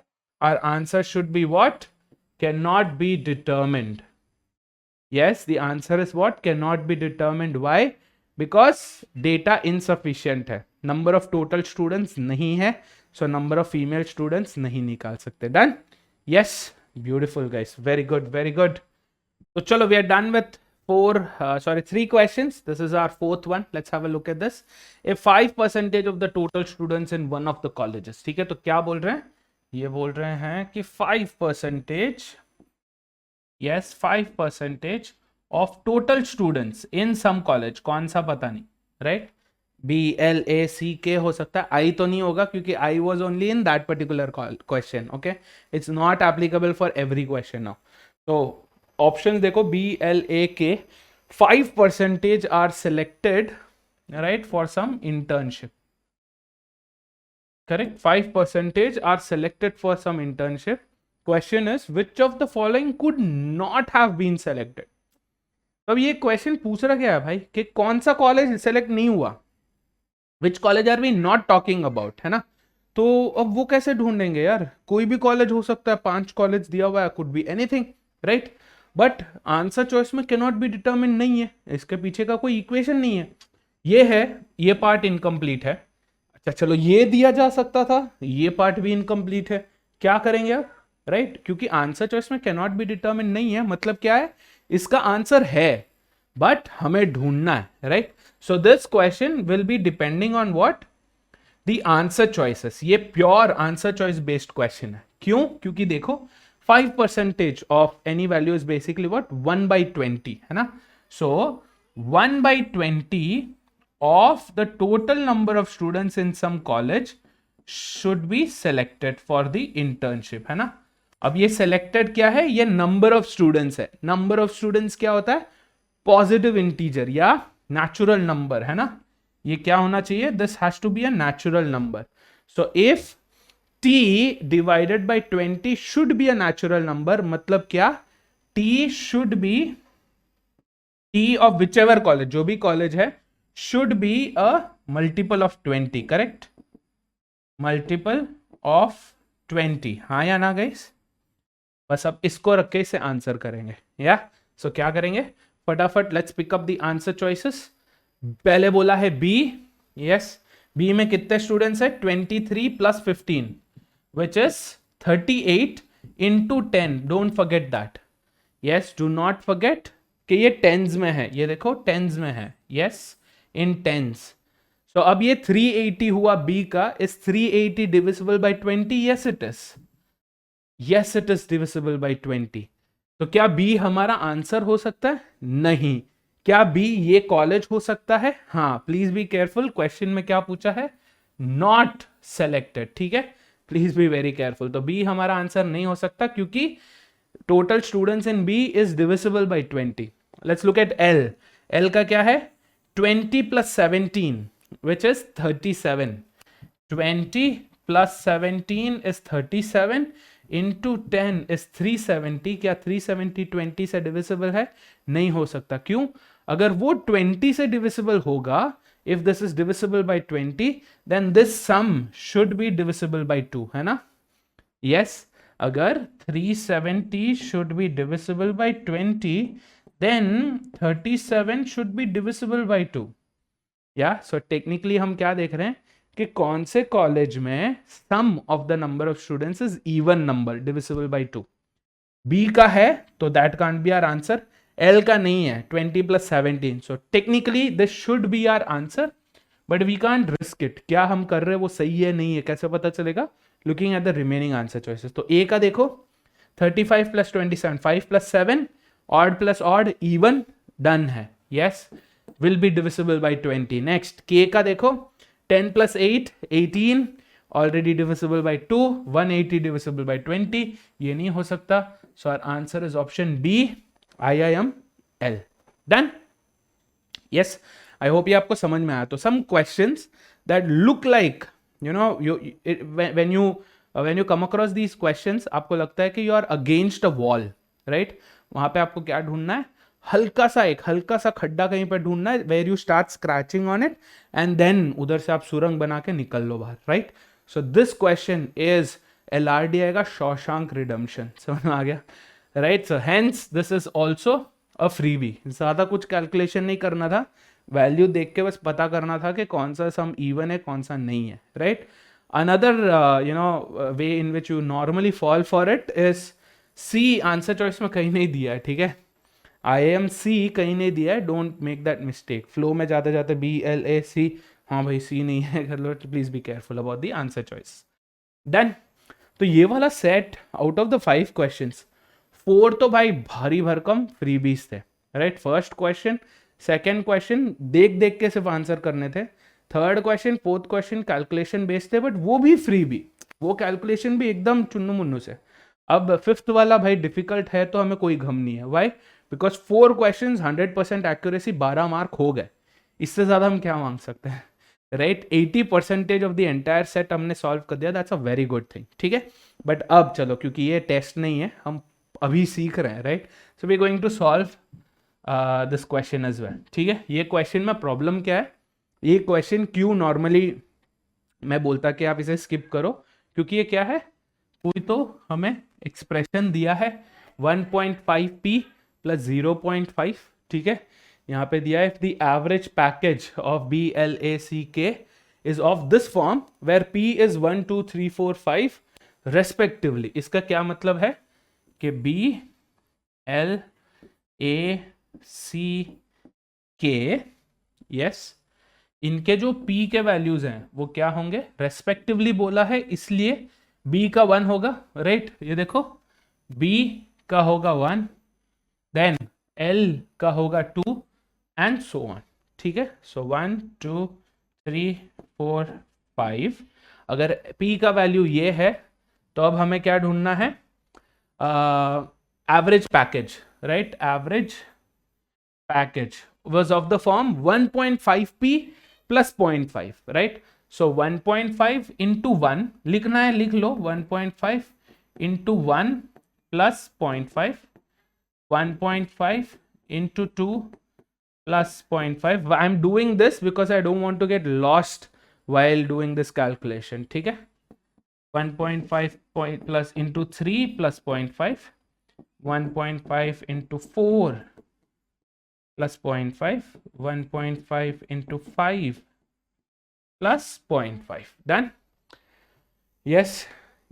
our answer should be what? Can not be determined. Yes, the answer is what? Cannot be determined. Why? Because data insufficient है. Number of total students नहीं है, so number of female students नहीं निकाल सकते. Done? Yes, beautiful guys. Very good, very good. So चलो, we are done with 3 questions. This is our 4th one. Let's have a look at this. If 5% of the total students in one of the colleges, ठीक है, तो क्या बोल रहे हैं? ये बोल रहे हैं कि 5% yes 5% of total students in some college, कौन सा पता नहीं, राइट? BLACK हो सकता है, आई तो नहीं होगा क्योंकि I was only in that particular question, okay, it's not applicable for every question now. तो ऑप्शन देखो, BLAK 5% are selected, right, for some internship, correct? 5% are selected for some internship. Question is, which of the following could not have been selected? अब ये question पूछ रहा क्या है भाई कि कौन सा कॉलेज सेलेक्ट नहीं हुआ, which college are we not talking about, है ना? तो अब वो कैसे ढूंढेंगे यार? कोई भी कॉलेज हो सकता है, 5 कॉलेज दिया हुआ है, could be anything, right? But answer choice में कैन नॉट बी डिटर्मिन नहीं है, इसके पीछे का कोई इक्वेशन नहीं है, ये है, ये पार्ट इनकम्प्लीट है। अच्छा चलो, ये दिया जा सकता था, ये पार्ट भी इनकम्प्लीट है, क्या करेंगे आप, राइट? क्योंकि आंसर चॉइस में कैन नॉट बी डिटर्मिन नहीं है, मतलब क्या है, इसका आंसर है बट हमें ढूंढना है, right? So this question will be depending on what, the answer choices. ये pure answer choice based question है। क्यों? क्योंकि देखो 5% of any value is basically what, 1/20, है ना? सो 1/20 of the total number of students in some college should be selected for the internship, है ना? अब ये selected क्या है? ये number of students है। number of students क्या होता है? पॉजिटिव इंटीजर या नेचुरल नंबर, है ना? ये क्या होना चाहिए? This has to be a natural number. So if t divided by 20 should be a natural number, मतलब क्या? t should be, t of whichever college, जो भी कॉलेज है, should be a multiple of 20, correct? multiple of 20, हाँ या ना guys? बस अब इसको रख के इसे आंसर करेंगे, या सो क्या करेंगे फटाफट, let's pick up the answer choices. पहले बोला है बी, यस, बी में कितने स्टूडेंट्स है? 23 plus 15 which is 38 into 10, don't forget that, yes, do not forget कि ये टेंस में है, ये देखो टेंस में है, यस, इन टेंस। सो अब ये 380 हुआ बी का, is 380 divisible by 20? Yes it is, yes it is divisible by 20। तो क्या बी हमारा आंसर हो सकता है? नहीं। क्या बी ये कॉलेज हो सकता है? हाँ, प्लीज बी केयरफुल, क्वेश्चन में क्या पूछा है? नॉट सेलेक्टेड, ठीक है, प्लीज बी वेरी केयरफुल। तो बी हमारा आंसर नहीं हो सकता क्योंकि total students in B is divisible by 20। Let's look at L. L का क्या है? 20 plus 17 which is 37. 20 plus 17 is 37 into 10 is 370। क्या 370 20 से डिविजिबल है? नहीं हो सकता। क्यों? अगर वो 20 से डिविजिबल होगा, if this is divisible by 20 then this sum should be divisible by 2, है ना? yes, अगर 370 should be divisible by 20 then 37 should be divisible by 2, या सो टेक्निकली हम क्या देख रहे हैं कि कौन से कॉलेज में sum of the number of students is even number divisible by 2। B का है तो that can't be our answer, L का नहीं है, 20 plus 17, so technically this should be our answer but we can't risk it. क्या हम कर रहे हैं वो सही है नहीं है कैसे पता चलेगा? Looking at the remaining answer choices. तो ए का देखो 35 plus 27, 5 plus 7, odd plus odd even, done है, yes, will be divisible by 20। Next K का देखो 10 plus 8, 18, already divisible by 2, 180 divisible by 20, ये नहीं हो सकता। So our answer is option B, IIML। Done? Yes, I hope ये आपको समझ में आया। तो some questions that look like you know when you come across these questions, आपको लगता है कि you are against a wall, right? वहां पे आपको क्या ढूंढना है? हल्का सा खड्डा कहीं पर ढूंढना है, where you start scratching on it and then उधर से आप सुरंग बना के निकल लो बाहर, right? So this question is LRD आएगा, शॉशैंक रिडेम्पशन, समझ में आ गया, right? So hence this is also a freebie. ज्यादा कुछ कैलकुलेशन नहीं करना था, वैल्यू देख के बस पता करना था कि कौन सा सम इवन है कौन सा नहीं है, right? Another way in which you normally fall for it is C, answer choice में कहीं नहीं दिया है, ठीक है? IIMC कहीं नहीं दिया है, don't make that mistake. Flow में जाते जाते BLAC, हाँ भाई सी नहीं है कर लो, please be careful about the answer choice. Done? तो ये वाला set out of the 5 questions 4 तो भाई भारी भरकम फ्रीबीज थे, right. First question, second question देख देख के सिर्फ आंसर करने थे, third question fourth question calculation based थे, बट वो भी फ्री भी, वो कैलकुलेशन भी एकदम चुन्नू मुन्नू से। अब फिफ्थ वाला भाई डिफिकल्ट है तो हमें कोई गम नहीं है, why? Because 4 question 100% accuracy, 12 mark हो गए, इससे ज्यादा हम क्या मांग सकते हैं, right. 80% of the entire set हमने सॉल्व कर दिया, that's a very good thing, ठीक है। बट अब चलो, क्योंकि ये टेस्ट नहीं है, हम अभी सीख रहे हैं, right. So we going to solve this question as well, ठीक है। ये क्वेश्चन में प्रॉब्लम क्या है, ये क्वेश्चन क्यों नॉर्मली मैं बोलता कि आप इसे स्किप करो, क्योंकि ये क्या है, कोई तो हमें एक्सप्रेशन दिया है 1.5p प्लस 0.5, ठीक है। यहाँ पे दिया है if the average package of BLACK is of this form where p is 1 2 3 4 5 respectively. इसका क्या मतलब है कि BLACK, यस, इनके जो p के वैल्यूज हैं वो क्या होंगे, रेस्पेक्टिवली बोला है, इसलिए b का 1 होगा, राइट। ये देखो b का होगा 1, देन l का होगा 2 एंड सो ऑन, ठीक है। सो 1 2 3 4 5, अगर p का वैल्यू ये है तो अब हमें क्या ढूंढना है, average package, right. Average package was of the form 1.5p plus 0.5, right? So 1.5 into 1 लिखना है, लिख लो, 1.5 into 1 plus 0.5, 1.5 into 2 plus 0.5. I'm doing this because I don't want to get lost while doing this calculation, ठीक है। 1.5 plus into 3 plus 0.5, 1.5 into 4 plus 0.5, 1.5 into 5 plus 0.5, done. Yes,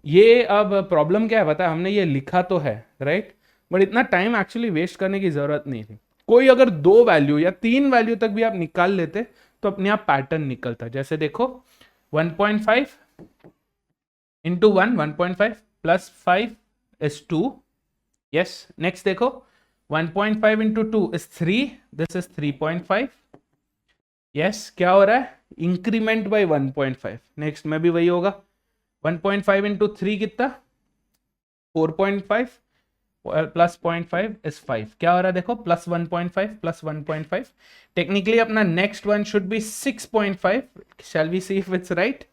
ये अब problem क्या है पता है, हमने ये लिखा तो है, राइट, बट इतना टाइम एक्चुअली वेस्ट करने की जरूरत नहीं थी। कोई अगर 2 वैल्यू या 3 वैल्यू तक भी आप निकाल लेते तो अपने आप पैटर्न निकलता। जैसे देखो 1.5 into 1, 1.5 plus 5 is 2, yes। Next देखो 1.5 into 2 is 3, this is 3.5, yes। क्या हो रहा है, इंक्रीमेंट बाय 1.5, नेक्स्ट में भी वही होगा, 1.5 into 3 कितना, 4.5 प्लस 0.5 is 5, क्या हो रहा है देखो, प्लस 1.5 प्लस 1.5, टेक्निकली अपना next one should be 6.5, shall we see if it's right.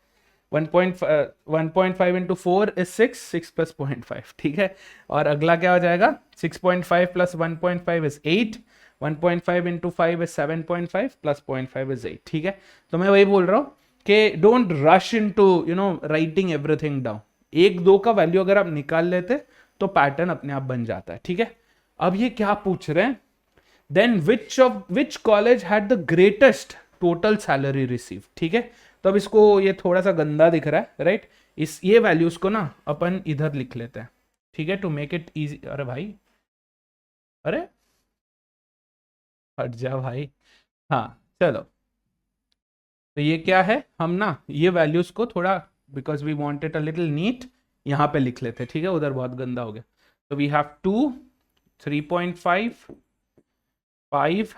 1.5 into 4 is 6, 6 plus 0.5, ठीक है। और अगला क्या हो जाएगा, 6.5 plus 1.5 is 8, 1.5 into 5 is 7.5 plus 0.5 is 8, ठीक है। तो मैं वही बोल रहा हूँ कि don't rush into writing everything down. 1-2 का वैल्यू अगर आप निकाल लेते तो पैटर्न अपने आप बन जाता है, ठीक है। अब ये क्या पूछ रहे हैं, then which college had the greatest total salary receive, ठीक है। तो अब इसको, ये थोड़ा सा गंदा दिख रहा है, राइट। इस ये वैल्यूज को ना अपन इधर लिख लेते हैं, ठीक है, टू मेक इट इजी। अरे भाई, अरे हट जा भाई, हाँ चलो। तो ये क्या है, हम ना ये वैल्यूज को थोड़ा, because we want it a little neat, यहाँ पे लिख लेते हैं, ठीक है, उधर बहुत गंदा हो गया। तो we have 2, 3.5, 5,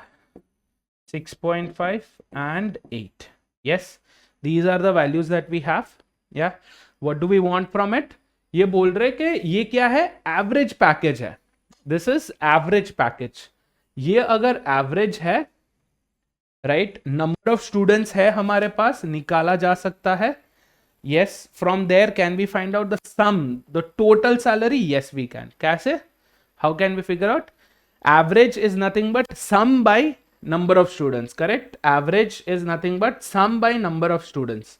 6.5 and 8, yes। These are the values that we have, yeah। What do we want from it? ये बोल रहे कि ये क्या है, एवरेज पैकेज है, दिस इज एवरेज पैकेज। ये अगर एवरेज है, राइट, नंबर ऑफ स्टूडेंट्स है हमारे पास, निकाला जा सकता है, yes। From there can we find out the sum, the total salary? Yes we can। कैसे, how can we figure out? Average is nothing but sum by number of students, correct? Average is nothing but sum by number of students।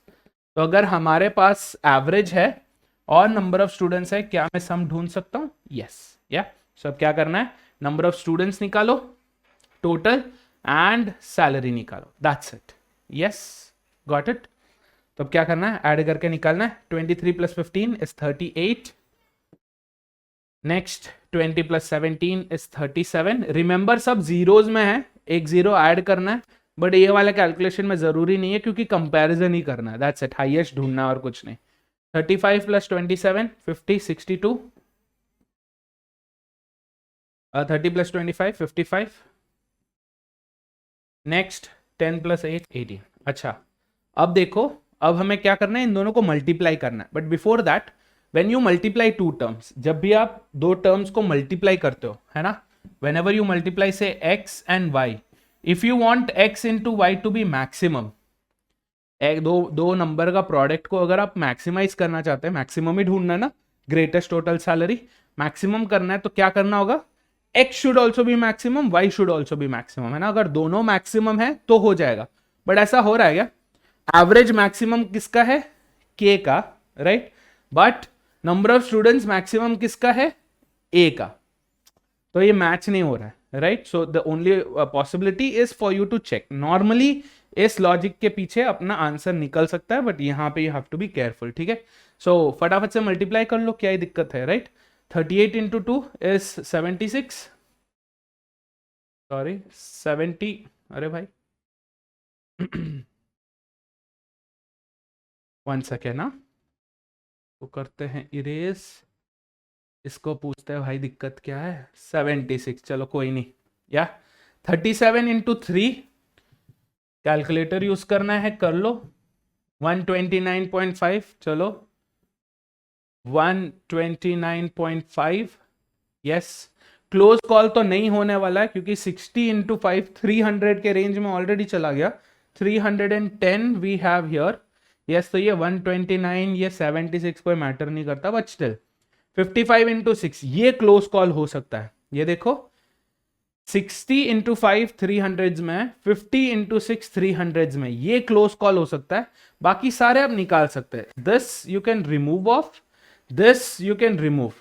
तो अगर हमारे पास average है और number of students है, क्या मैं सम ढूंढ सकता हूं? यस, या। सो अब क्या करना है, नंबर ऑफ स्टूडेंट्स निकालो, टोटल एंड सैलरी निकालो, that's it, yes, got it. तो अब क्या करना है, ऐड करके निकालना है। 23 plus 15 is 38, next 20 plus 17 is 37। Remember सब जीरोज में है, एक जीरो ऐड करना है, बट ये वाला कैलकुलेशन में जरूरी नहीं है क्योंकि कंपैरिजन ही करना है, दैट्स इट, हाईएस्ट ढूंढना और कुछ नहीं। 35 plus 27 50, 62, 30 + 25 55. नेक्स्ट 10 + 8 18. अच्छा, अब देखो, अब हमें क्या करना है, इन दोनों को मल्टीप्लाई करना है. But before that, when you multiply two terms, जब भी आप दो टर्म्स को मल्टीप्लाई करते हो, है ना, whenever you multiply say x and y, if you want x into y to be maximum, एक दो नंबर का प्रोडक्ट को अगर आप मैक्सिमाइज करना चाहते हैं, मैक्सिमम ही ढूंढना है ना, ग्रेटेस्ट टोटल सैलरी मैक्सिमम करना है, तो क्या करना होगा, x should also be maximum, y should also be maximum, है ना. अगर दोनों मैक्सिमम है तो हो जाएगा. बट ऐसा हो रहा है क्या? एवरेज मैक्सिमम किसका है? k का, right. But number of students maximum किसका है? a का. तो ये मैच नहीं हो रहा है, right. So the only possibility is for you to check. Normally इस लॉजिक के पीछे अपना आंसर निकल सकता है, बट यहाँ पे you have to be careful, ठीक है. सो फटाफट से मल्टीप्लाई कर लो, क्या ही दिक्कत है, राइट. 38 × 2 इज 76. सॉरी 70. अरे भाई 1 सेकेंड ना, तो करते हैं इरेज. इसको पूछते हैं भाई दिक्कत क्या है. 76, चलो कोई नहीं. या 37 × 3, कैलकुलेटर यूज करना है, कर लो. 129.5, चलो 129.5. यस, क्लोज कॉल तो नहीं होने वाला है, क्योंकि 60 × 5 300 के रेंज में ऑलरेडी चला गया. 310 वी हैव हियर. यस, तो ये 129, ये 76 कोई मैटर नहीं करता, बट स्टिल 55 × 6 ये क्लोज कॉल हो सकता है. ये देखो 60 × 5 300 में, 50 × 6 300 में, ये क्लोज कॉल हो सकता है. बाकी सारे आप निकाल सकते हैं. This you can remove of, this you can remove,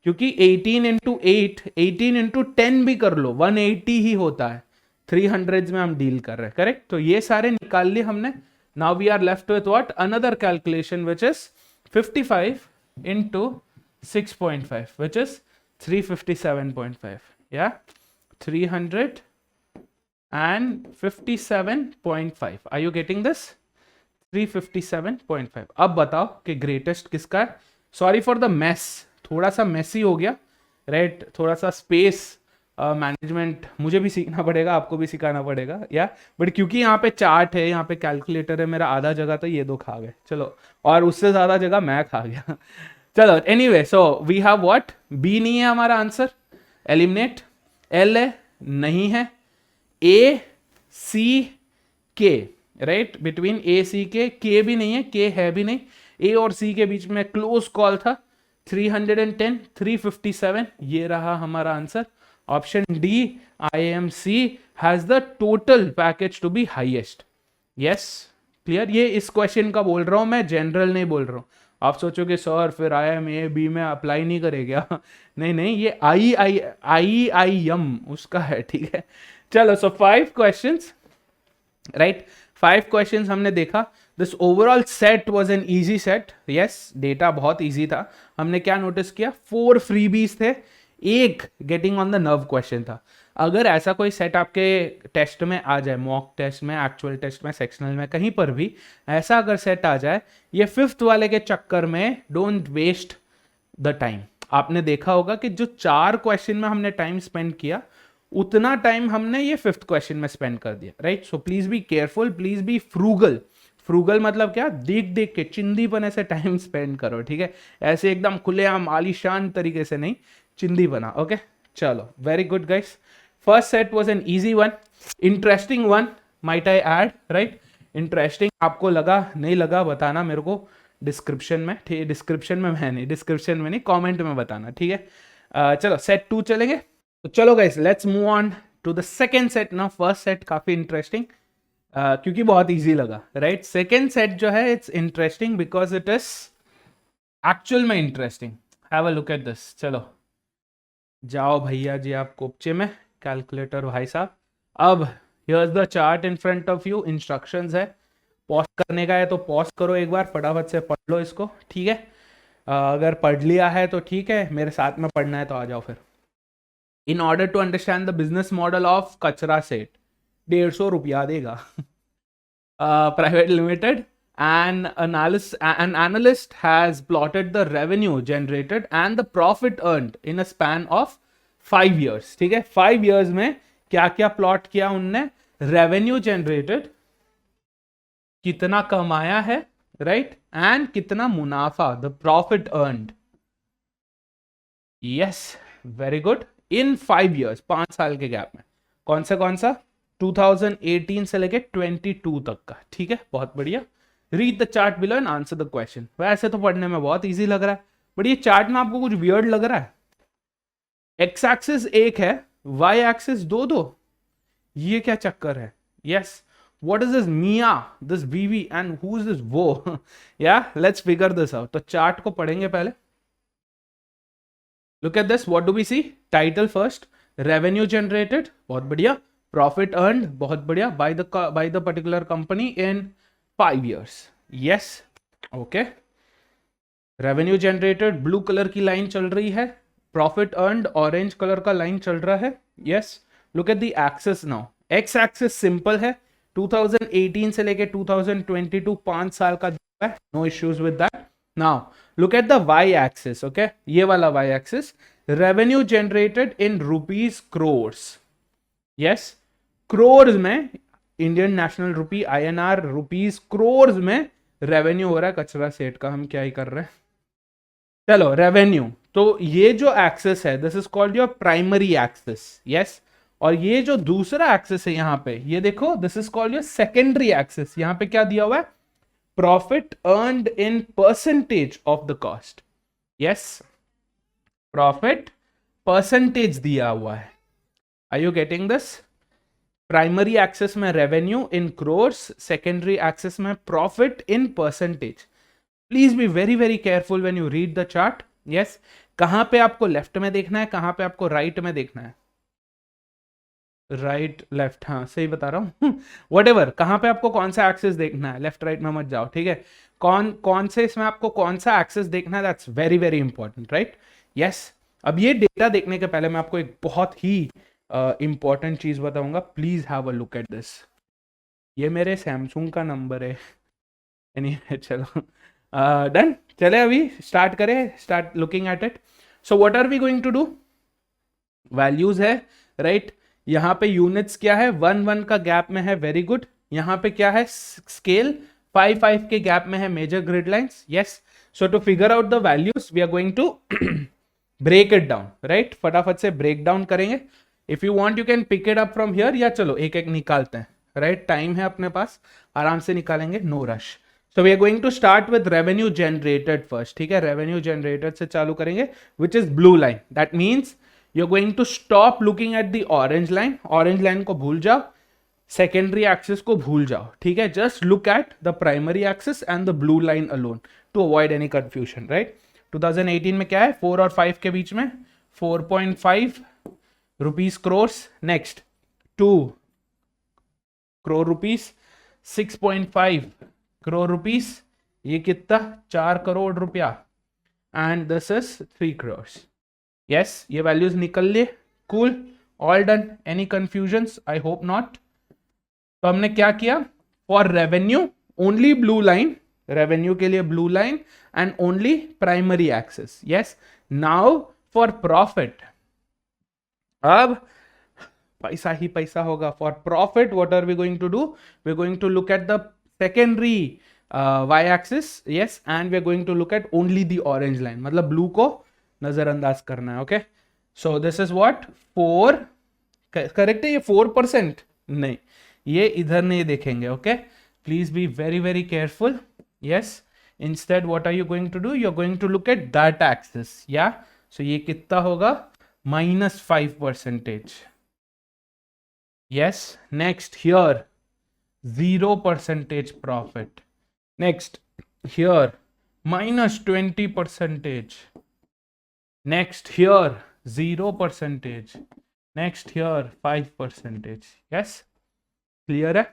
क्योंकि 18 × 8 18 × 10 भी कर लो, 180 ही होता है. 300 में हम डील कर रहे हैं, करेक्ट. तो ये सारे निकाल लिए हमने. Now we are left with what, another calculation which is 55 × 6.5, which is 357.5. Yeah, 357.5. Are you getting this? 357.5. अब बताओ कि ग्रेटेस्ट किसका है. सॉरी फॉर द मेस, थोड़ा सा मेसी हो गया, राइट. थोड़ा सा स्पेस मैनेजमेंट मुझे भी सीखना पड़ेगा, आपको भी सिखाना पड़ेगा. या बट क्योंकि यहाँ पे चार्ट है, यहाँ पे कैलकुलेटर है, मेरा आधा जगह तो ये दो खा गए, चलो, और उससे ज्यादा जगह मैं खा गया. चलो anyway, so we have what, B नहीं है हमारा आंसर, एलिमिनेट. एल है, नहीं है. ए सी के, राइट, बिटवीन ए सी के भी नहीं है, के है भी नहीं. ए और सी के बीच में क्लोज कॉल था. 310 357 ये रहा हमारा answer. Option D, IMC has the total package to be highest. Yes, clear. ये इस क्वेश्चन का बोल रहा हूं मैं, जनरल नहीं बोल रहा हूं. आप सोचोगे सर फिर IMA में अप्लाई नहीं करेगा. नहीं नहीं, ये IIM उसका है, ठीक है. चलो, सो 5 क्वेश्चंस, राइट. 5 क्वेश्चंस हमने देखा. This overall set was an easy set. Yes, data बहुत इजी था. हमने क्या नोटिस किया, 4 फ्रीबीज थे, एक getting on the nerve question था. अगर ऐसा कोई सेट आपके टेस्ट में आ जाए, मॉक टेस्ट में, एक्चुअल टेस्ट में, सेक्शनल में, कहीं पर भी ऐसा अगर सेट आ जाए, ये 5th वाले के चक्कर में डोंट वेस्ट द टाइम. आपने देखा होगा कि जो 4 क्वेश्चन में हमने टाइम स्पेंड किया, उतना टाइम हमने ये 5th क्वेश्चन में स्पेंड कर दिया, right. So please be careful, please be frugal. Frugal मतलब क्या, देख देख के चिंदी बने से टाइम स्पेंड करो, ठीक है. ऐसे एकदम खुलेआम आलीशान तरीके से नहीं, चिंदी बना. ओके, चलो, very good guys. First set was an easy one, interesting one, might I add, right. Interesting आपको लगा नहीं लगा बताना मेरे को डिस्क्रिप्शन में, ठीक है. डिस्क्रिप्शन में नहीं, कमेंट में बताना, ठीक है. चलो सेट 2 चलेंगे. तो चलो guys, let's move on to the second set ना. फर्स्ट सेट काफी इंटरेस्टिंग क्योंकि बहुत इजी लगा, राइट. सेकेंड सेट जो है it's interesting because it is actual में interesting. Have a look at this. चलो जाओ भैया जी आप कोपचे में, कैलकुलेटर भाई साहब. अब here's the chart in front of you, instructions है. पॉज करने का है तो पॉज करो एक बार, फटाफट से पढ़ लो इसको, ठीक है. अगर पढ़ लिया है तो ठीक है, मेरे साथ में पढ़ना है तो आ जाओ फिर. In order to understand the business model of कचरा सेट, 150 रुपया देगा private limited. An analyst has plotted the revenue generated and the profit earned in a span of 5 years, ठीक है। 5 years में क्या क्या प्लॉट किया उनने, रेवेन्यू जनरेटेड, कितना कमाया है, राइट, एंड कितना मुनाफा, the profit earned. Yes, very good, in 5 years, 5 साल के गैप में। कौन सा 2018 से लेके 22 तक का, ठीक है, बहुत बढ़िया। Read the chart below and answer the question. वैसे तो पढ़ने में बहुत इजी लग रहा है, बट ये चार्ट में आपको कुछ वियर्ड लग रहा है। एक्स एक्सिस एक है, वाई एक्सिस दो, ये क्या चक्कर है? Yes, what is this Mia, this BV, and who is this वो? Yeah, let's figure this out. तो चार्ट को पढ़ेंगे पहले। Look at this, what do we see? Title first, revenue generated, बहुत बढ़िया, profit earned, बहुत बढ़िया, by the particular company in 5 years. Yes, okay. Revenue generated, blue colour की line चल रही है, profit earned, orange कलर का लाइन चल रहा है। Yes, look at the axis now. X axis simple है, 2018 से लेके 2022, 5 साल का है, no issues with that. Now look at the Y axis, okay, ये वाला Y axis, revenue generated in rupees crores. Yes, crores में, Indian national rupee, INR, rupees crores में रेवेन्यू हो रहा है कचरा सेट का, हम क्या ही कर रहे हैं। चलो, रेवेन्यू, तो ये जो एक्सिस है, this is called your primary axis. Yes, और ये जो दूसरा एक्सिस है यहां पे, ये देखो, this is called your secondary axis. यहां पे क्या दिया हुआ है? Profit earned in percentage of the cost. Yes, profit percentage दिया हुआ है। Are you getting this? Primary axis में revenue in crores, secondary axis में profit in percentage. Please be very very careful when you read the chart. Yes, कहां पे आपको left में देखना है, कहां पे आपको राइट में देखना है? राइट लेफ्ट, हाँ सही बता रहा हूँ। वट एवर, कहां पे आपको कौन सा एक्सिस देखना है, लेफ्ट राइट में मत जाओ, ठीक है। कौन से इसमें आपको कौन सा एक्सिस देखना है, that's very very important, right. Yes, अब ये डेटा देखने के पहले मैं आपको एक बहुत ही इंपॉर्टेंट चीज बताऊंगा। Please have a look at this. ये मेरे सैमसंग का नंबर है। anyway, चलो डन, चले अभी स्टार्ट करें, start looking at it. So what are we going to do? Values है, राइट, यहां पे यूनिट्स क्या है, 1-1 का गैप में है, वेरी गुड। यहां पे क्या है, स्केल 5-5 के गैप में है, major grid lines. Yes, so to figure out the values we are going to break it down, right, फटाफट से ब्रेक डाउन करेंगे। If you want you can pick it up from here, या चलो एक एक निकालते हैं, राइट, टाइम है अपने पास, आराम से निकालेंगे, no rush. So we are going to start with revenue generated first, ठीक है, रेवेन्यू जनरेटेड से चालू करेंगे, which is blue line. That means you're going to stop looking at the orange line, orange line को भूल जाओ, secondary axis को भूल जाओ, ठीक है, just look at the primary axis and the blue line alone to avoid any confusion, right। 2018 में क्या है, 4 और 5 के बीच में 4.5 rupees crores, next 2 crore rupees, 6.5 crore rupees, ये कितना, 4 करोड़ रुपया, and this is 3 crores। Yes, ये वैल्यूज निकल लिए, cool, all done, any confusions? I hope not. तो हमने क्या किया, for revenue only blue line, revenue के लिए blue line and only primary axis. Yes, now for profit, अब पैसा ही पैसा होगा। For profit what are we going to do, we are going to look at the secondary y axis, yes, and we are going to look at only the orange line, मतलब blue को नजरअंदाज करना है। Okay, so this is what, 4, correct है ये 4%, नहीं, ये इधर नहीं देखेंगे। Okay, please be very very careful. Yes, instead what are you going to do, you are going to look at that axis, या सो ये कितना होगा, -5%। Yes, next here 0% profit, next here -20%, next here 0%, next here 5%। yes, clear है,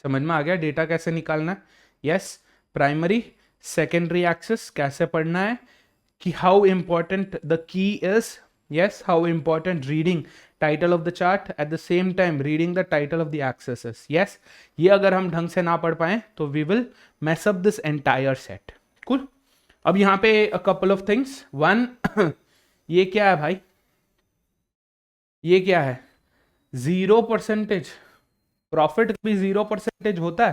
समझ में आ गया data कैसे निकालना है। यस, प्राइमरी सेकेंडरी एक्सिस कैसे पढ़ना है, कि how important the key is. Yes, how important reading title of the chart at the same time reading the title of the axis is. Yes, ये अगर हम ढंग से ना पढ़ पाए तो we will mess up this entire set. Cool, अब यहाँ पे a couple of things, one ये क्या है भाई, ये क्या है 0%। प्रॉफिट भी 0% होता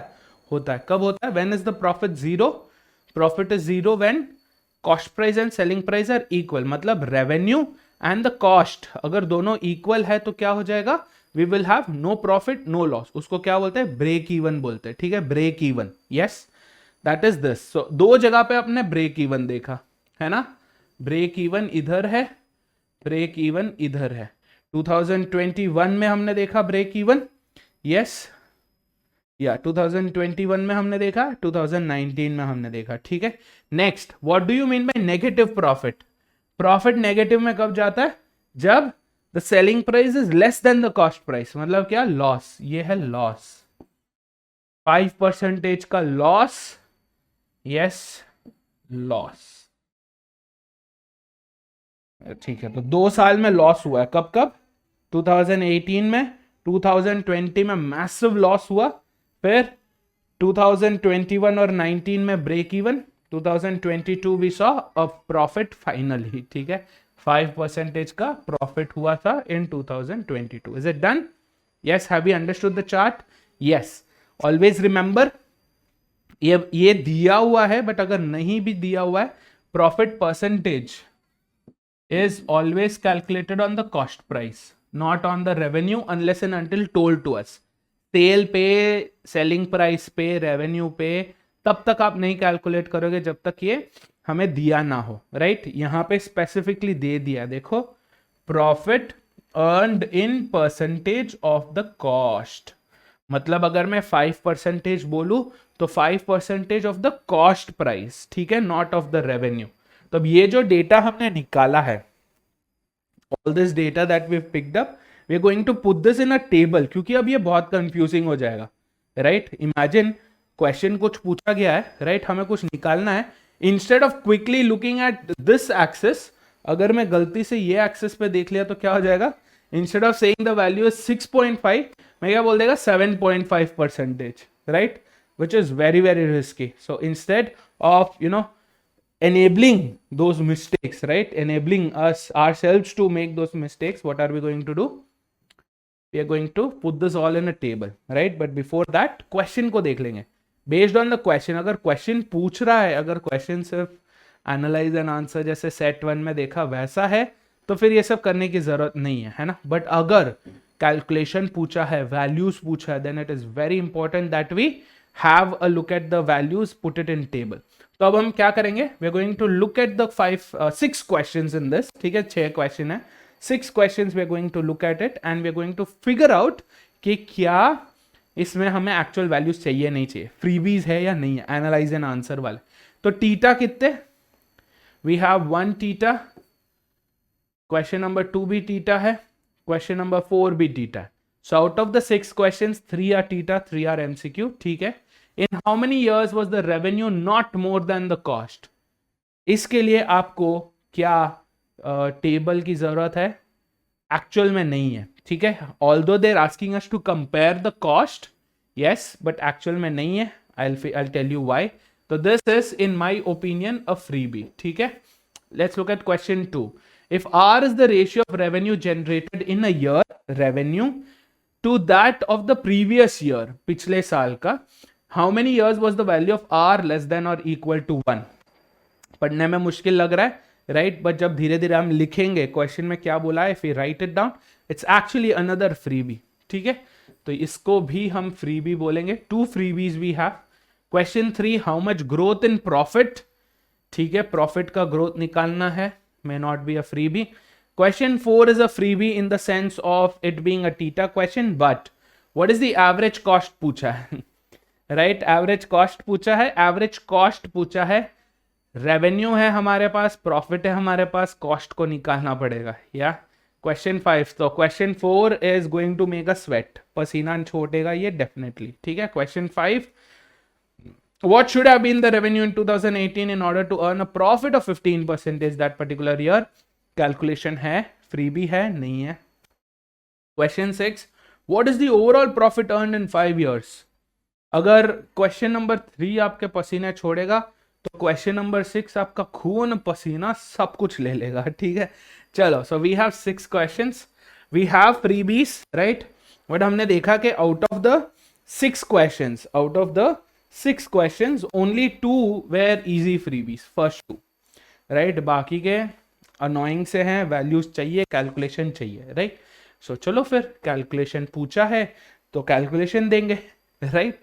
है कब होता है? When is the profit zero? Profit is zero when cost price and selling price are equal, मतलब रेवेन्यू एंड द कॉस्ट अगर दोनों इक्वल है तो क्या हो जाएगा? We will have no profit no loss. उसको क्या बोलते हैं? ब्रेक इवन बोलते हैं। ठीक है, break even, yes that is this. So दो जगह पे आपने ब्रेक इवन देखा है ना, ब्रेक इवन इधर है, ब्रेक इवन इधर है। 2021 में हमने देखा ब्रेक इवन, यस या 2021 में हमने देखा, 2019 में हमने देखा। ठीक है, next what do you mean by negative profit? Profit negative में कब जाता है? जब the selling price is less than the cost price, मतलब क्या? लॉस। ये है लॉस, 5% का लॉस, यस लॉस। ठीक है, तो 2 साल में लॉस हुआ है। कब कब? 2018 में, 2020 में मैसिव लॉस हुआ, फिर 2021 और 19 में break even, 2022 we saw a profit finally. ठीक है, 5% का प्रॉफिट हुआ था in 2022। Is it done? Yes, have you understood the chart? Yes, always remember ये दिया हुआ है, बट अगर नहीं भी दिया हुआ है, profit percentage is always calculated on the cost price, not on the revenue unless and until told to us. Sale पे, सेलिंग प्राइस पे, रेवेन्यू पे तब तक आप नहीं कैलकुलेट करोगे जब तक ये हमें दिया ना हो, राइट? यहां पे स्पेसिफिकली दे दिया, देखो, profit earned in percentage of the cost. मतलब अगर मैं 5% बोलूं तो 5% ऑफ द कॉस्ट प्राइस, ठीक है, नॉट ऑफ द रेवेन्यू। तो अब ये जो डेटा हमने निकाला है, all this data that we've picked up, we are going to put this in a table, क्योंकि अब ये बहुत कंफ्यूजिंग हो जाएगा, राइट? इमेजिन क्वेश्चन कुछ पूछा गया है, राइट? हमें कुछ निकालना है, instead of quickly looking at this axis, अगर मैं गलती से ये एक्सिस पे देख लिया तो क्या हो जाएगा? Instead of saying the value is 6.5, मैं क्या बोल देगा? 7.5%, right? Which is very very risky. So instead of enabling those mistakes, right? Enabling us ourselves to make those mistakes, what are we going to do? We are going to put this all in a table, right? But before that, question को देख लेंगे। Based on the question, अगर question पूछ रहा है, अगर question सिर्फ analyze and answer जैसे set 1 में देखा वैसा है, तो फिर ये सब करने की जरूरत नहीं है ना? But अगर calculation पूछा है, values पूछा है, then it is very important that we have a look at the values, put it in table. तो अब हम क्या करेंगे? We are going to look at the 6 questions in this. ठीक है, 6 क्वेश्चन है, 6 questions we are going to look at it and we are going to figure out कि क्या इसमें हमें एक्चुअल वैल्यूज चाहिए नहीं चाहिए, फ्रीबीज है या नहीं है, एनालाइज एंड आंसर वाले। तो टीटा कितने? We have 1 TITA, question number 2 भी टीटा है, क्वेश्चन नंबर 4 भी टीटा है। So out of the 6 questions 3 are TITA, 3 are MCQ. ठीक है, in how many years was the revenue not more than the cost? इसके लिए आपको क्या टेबल की जरूरत है? एक्चुअल में नहीं है, ठीक है। Although they're asking us to compare the cost, yes, but actual में नहीं है। I'll tell you why. So this is in my opinion a freebie, ठीक है। Let's look at question 2. If R is the ratio of revenue generated in a year, revenue to that of the previous year, पिछले साल का, how many years was the value of R less than or equal to 1? पढ़ने में मुश्किल लग रहा है, right, but जब धीरे धीरे हम लिखेंगे क्वेश्चन में क्या बोला है, if you right it down, it's actually another freebie, ठीक है। तो इसको भी हम फ्रीबी बोलेंगे। 2 freebies we have. Question 3, how much growth in profit, ठीक है, प्रॉफिट का ग्रोथ निकालना है, may not be a freebie. Question 4 is a freebie in the sense of it being a TITA question, but what is the average cost पूछा है, right, average cost पूछा है, average cost पूछा है, revenue है हमारे पास, प्रॉफिट है हमारे पास, कॉस्ट को निकालना पड़ेगा। या क्वेश्चन 5, तो question 4 is going to make a sweat, पसीना छोड़ेगा ये डेफिनेटली, ठीक है। Question 5, what should have been the revenue in 2018 in order to earn a profit of 15% that particular year? Calculation है, freebie है, नहीं है। Question 6, what is the overall profit earned in 5 years? अगर क्वेश्चन नंबर 3 आपके पसीने छोड़ेगा तो question number 6 आपका खून पसीना सब कुछ ले लेगा, ठीक है। चलो, so we have 6 questions. We have freebies, right, but हमने देखा कि out of the 6 questions only 2 were easy freebies, first 2, right, बाकी के अनोइंग से हैं, वैल्यूज चाहिए, कैलकुलेशन चाहिए, राइट। सो चलो फिर कैलकुलेशन पूछा है तो कैलकुलेशन देंगे, राइट।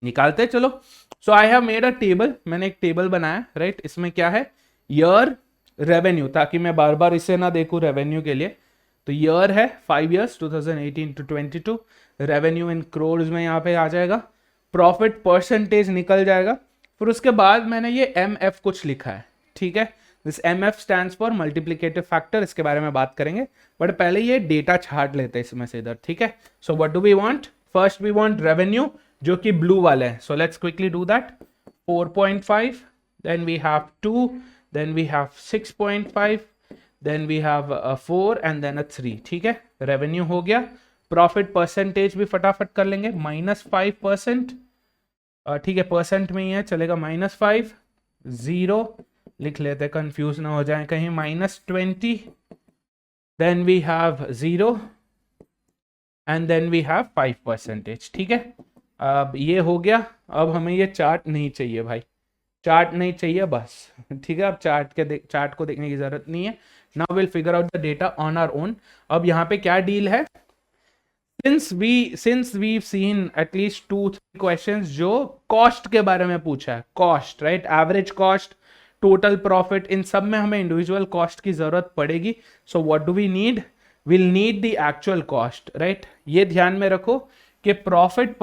निकालते चलो। So I have made a table, मैंने एक टेबल बनाया, राइट। इसमें क्या है, ईयर, रेवेन्यू, ताकि मैं बार बार इसे ना देखूं रेवेन्यू के लिए। तो ईयर है 5 years 2018 to 22, revenue in crores में यहाँ पे आ जाएगा, प्रॉफिट परसेंटेज निकल जाएगा। फिर उसके बाद मैंने ये MF कुछ लिखा है, ठीक है। This MF stands for multiplicative factor, इसके बारे में बात करेंगे, बट पहले ये डेटा छाट लेते हैं इसमें से इधर, ठीक है। So what do we want, first we want revenue जो कि ब्लू वाला है, so let's quickly do that. 4.5, then we have 2, then we have 6.5, then we have 4 and then 3, ठीक है। रेवेन्यू हो गया। प्रॉफिट परसेंटेज भी फटाफट कर लेंगे, -5%, ठीक है, परसेंट में ही है, चलेगा, -5, 0 लिख लेते, कंफ्यूज ना हो जाए कहीं, -20, then we have 0 and then we have 5%, ठीक है। अब ये हो गया। अब हमें ये चार्ट नहीं चाहिए भाई, चार्ट नहीं चाहिए बस, ठीक है। अब चार्ट को देखने की जरूरत नहीं है। Now will figure out the data on our own. अब यहाँ पे क्या डील है, since we've seen at least 2-3 questions जो कॉस्ट के बारे में पूछा है, cost, right, average cost, total profit, इन सब में हमें इंडिविजुअल कॉस्ट की जरूरत पड़ेगी। So what do we need, will need the actual cost, right. ये ध्यान में रखो कि profit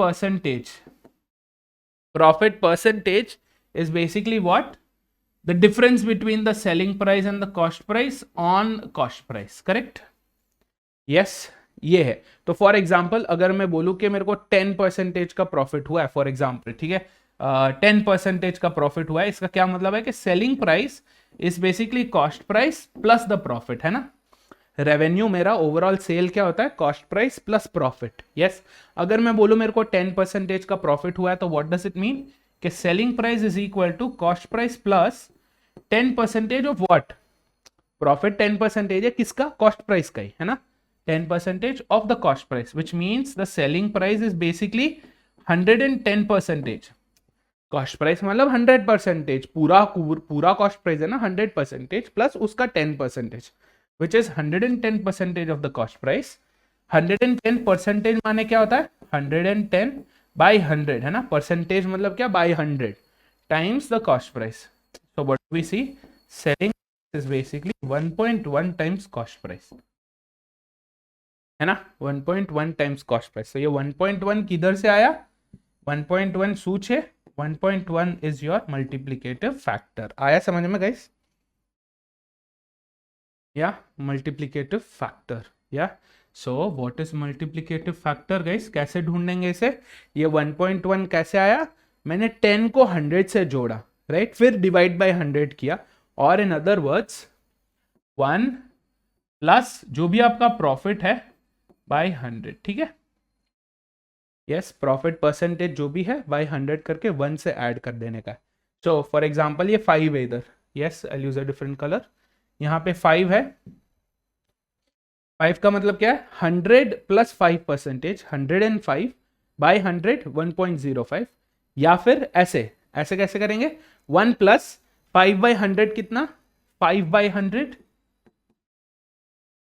percentage is basically what, the difference between the selling price and the cost price on cost price, correct, yes, ये है। तो for example अगर मैं बोलूं कि मेरे को 10% का प्रॉफिट हुआ है, फॉर एग्जाम्पल, ठीक है, 10% का प्रॉफिट हुआ है, इसका क्या मतलब है कि selling price is basically cost price plus the profit, है ना। रेवेन्यू मेरा ओवरऑल सेल क्या होता है, cost price plus profit, yes. अगर मैं बोलूं मेरे को 10% का प्रॉफिट हुआ है, तो व्हाट डज इट मीन कि selling price is equal to cost price plus 10% of what, profit 10% है किसका, कॉस्ट प्राइस का ही, है ना, 10% of the cost price, which means the selling price is basically 110%. cost price मतलब 100%, पूरा cost price है ना 100% प्लस उसका 10%, which is 110% of the cost price. 110% माने क्या होता है, 110 by 100, है ना, परसेंटेज मतलब क्या, by 100 times the cost price. So what do we see, selling is basically 1.1 times cost price, है ना, 1.1 टाइम्स कॉस्ट प्राइस। तो ये 1.1 किधर से आया, 1.1 सूच है, 1.1 इज योर मल्टीप्लिकेटिव फैक्टर। आया समझ में गाइस, या मल्टीप्लिकेटिव फैक्टर, या so what is multiplicative factor guys, कैसे ढूंढेंगे इसे। ये 1.1 कैसे आया, मैंने 10 को 100 से जोड़ा, राइट, फिर डिवाइड बाय 100 किया, और इन अदर वर्ड्स 1 प्लस जो भी आपका प्रॉफिट है बाय 100, ठीक है, यस, प्रॉफिट परसेंटेज जो भी है बाय 100 करके 1 से ऐड कर देने का। सो फॉर एग्जांपल ये 5 है इधर, yes, I use a different colour, यहाँ पे 5 है, 5 का मतलब क्या है, 100 प्लस 5%, 105 बाय 100 1.05, या फिर ऐसे कैसे करेंगे, 1 प्लस 5 बाय 100 कितना, 5 बाय 100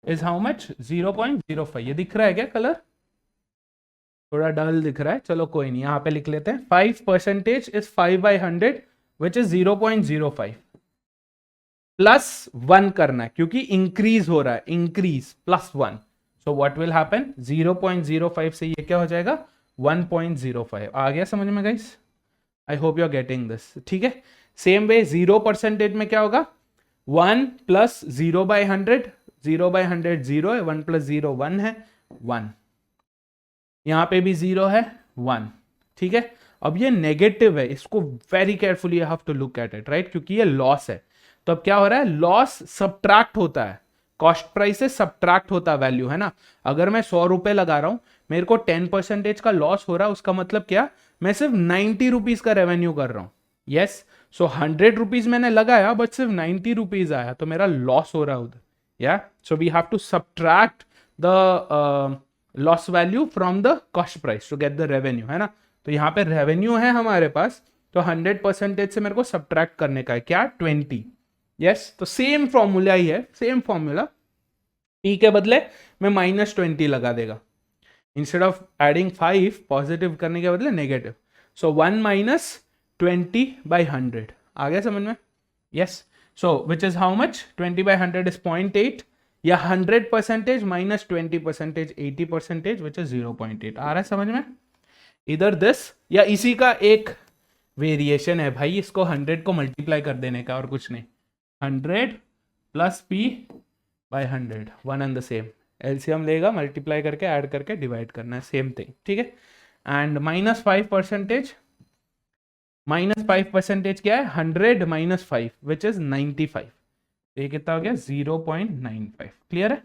इज हाउ मच, 0.05। ये दिख रहा है क्या कलर, थोड़ा डल दिख रहा है, चलो कोई नहीं, यहां पे लिख लेते हैं 5% is 5 by 100 which is 0.05 plus 1 करना है क्योंकि इंक्रीज हो रहा है, increase plus 1, so what will happen, 0.05 से ये क्या हो जाएगा, 1.05। आ गया समझ में guys, I hope you are getting this, ठीक है। सेम वे 0% में क्या होगा, 1 प्लस 0 बाय 100, 0 बाय 100 0 है, 1 प्लस 0 1 है, 1, यहां पे भी 0 है, 1, ठीक है। अब ये नेगेटिव है, इसको very carefully you have to look at it, right, क्योंकि ये लॉस है। तो अब क्या हो रहा है, लॉस सब्ट्रैक्ट होता है, कॉस्ट प्राइस से सब्ट्रैक्ट होता है वैल्यू, है ना। अगर मैं 100 रुपए लगा रहा हूं, मेरे को 10% का लॉस हो रहा है, उसका मतलब क्या, मैं सिर्फ 90 रुपीज का रेवेन्यू कर रहा हूं, यस। सो 100 रुपीज मैंने लगाया बट सिर्फ 90 रुपीज आया, तो मेरा लॉस हो रहा है उधर, Yeah, so we have to subtract the loss value from the cost price to get the revenue, है ना. तो यहाँ पे रेवेन्यू है हमारे पास, तो 100% से मेरे को सब्ट्रैक्ट करने का है क्या, 20. यस, तो सेम फॉर्मूला ही है, सेम फॉर्मूला. पी के बदले मैं -20 लगा देगा, इंस्टेड ऑफ एडिंग 5 पॉजिटिव करने के बदले नेगेटिव. सो 1 - 20/100. आ गया समझ में? Yes. So which is how much? 20/100 is 0.8, या 100% - 20% 80%, विच इज 0.8. आ रहा है समझ में? इधर दिस, या इसी का एक वेरिएशन है भाई, इसको 100 को मल्टीप्लाई कर देने का, और कुछ नहीं. 100 + P/100, one and the same. LCM लेगा, मल्टीप्लाई करके ऐड करके डिवाइड करना है, सेम थिंग. ठीक है. एंड -5%, -5% क्या है? 100 - 5 विच इज 95. ये कितना हो गया? 0.95. क्लियर है?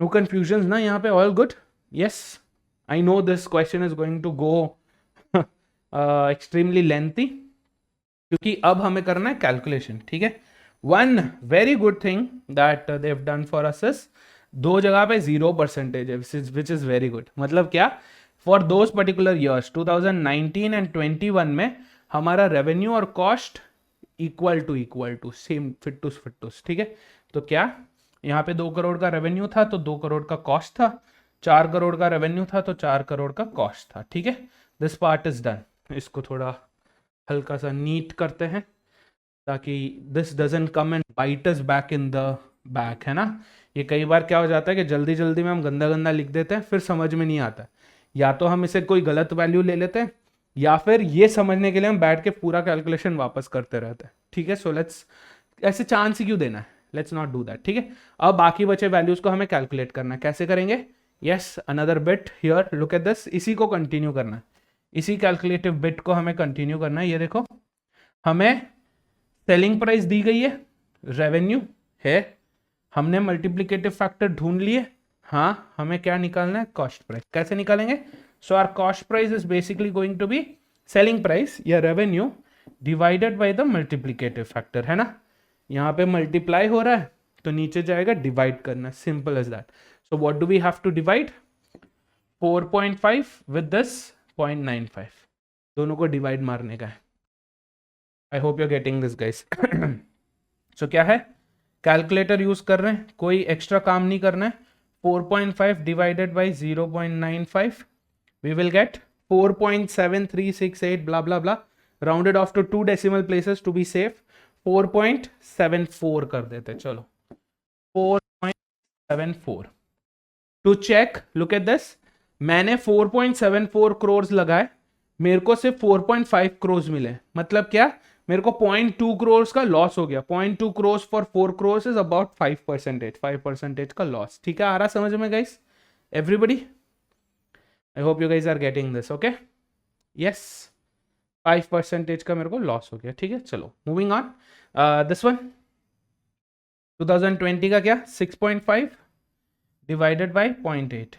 नो कंफ्यूजन ना यहाँ पे? All good? Yes. I know this question is going to go extremely lengthy, क्योंकि अब हमें करना है कैलकुलेशन. ठीक है. One very good thing that they have done for us is, दो जगह पे 0% है, विच इज वेरी गुड. मतलब क्या? For those particular years 2019 and 21 में हमारा रेवेन्यू और cost equal to same, fit to. ठीक है. तो क्या यहाँ पे 2 करोड़ का रेवेन्यू था तो 2 करोड़ का कॉस्ट था, 4 करोड़ का रेवेन्यू था तो 4 करोड़ का कॉस्ट था. ठीक है. This part is done. इसको थोड़ा हल्का सा नीट करते हैं ताकि this doesn't come and bite us back in the back, है ना. ये कई बार क्या हो जाता है कि जल्दी जल्दी में हम गंदा गंदा लिख देते हैं, फिर समझ में नहीं आता. या तो हम इसे कोई गलत वैल्यू ले लेते हैं, या फिर ये समझने के लिए हम बैठ के पूरा कैलकुलेशन वापस करते रहते हैं. ठीक है. सो लेट्स, ऐसे चांस ही क्यों देना है, लेट्स नॉट डू दैट. ठीक है. अब बाकी बचे वैल्यूज को हमें कैलकुलेट करना है. कैसे करेंगे? Yes, another bit here, look at this. इसी को कंटिन्यू करना है, इसी कैलकुलेटिव बिट को हमें कंटिन्यू करना है. ये देखो, हमें सेलिंग प्राइस दी गई है, रेवेन्यू है, हमने मल्टीप्लिकेटिव फैक्टर ढूंढ लिए. हाँ, हमें क्या निकालना है? Cost price. कैसे निकालेंगे? So our cost price is basically going to be selling price या revenue divided by the multiplicative factor, है ना. यहाँ पे मल्टीप्लाई हो रहा है तो नीचे जाएगा डिवाइड करना, simple as that. So what do we have to divide? 4.5 with this 0.95, दोनों को डिवाइड मारने का है. I hope you are getting this guys. So क्या है? कैलकुलेटर यूज कर रहे हैं, कोई एक्स्ट्रा काम नहीं करना है. 4.5 divided by 0.95, we will get 4.7368 blah blah blah, rounded off to 2 decimal places to be safe. 4.74 कर देते. चलो 4.74. To check, look at this, मैंने 4.74 crores लगाए, मेरे को सिर्फ 4.5 crores मिले. मतलब क्या? मेरे को 0.2 crores का लॉस हो गया. 0.2 crores for 4 crores is about 5% का लॉस. ठीक है. आ रहा समझ में guys? Everybody, I hope you guys are getting this. Okay. Yes, 5% का मेरे को लॉस हो गया. ठीक है. चलो मूविंग ऑन. दिस वन 2020 का क्या? 6.5 डिवाइडेड बाई 0.8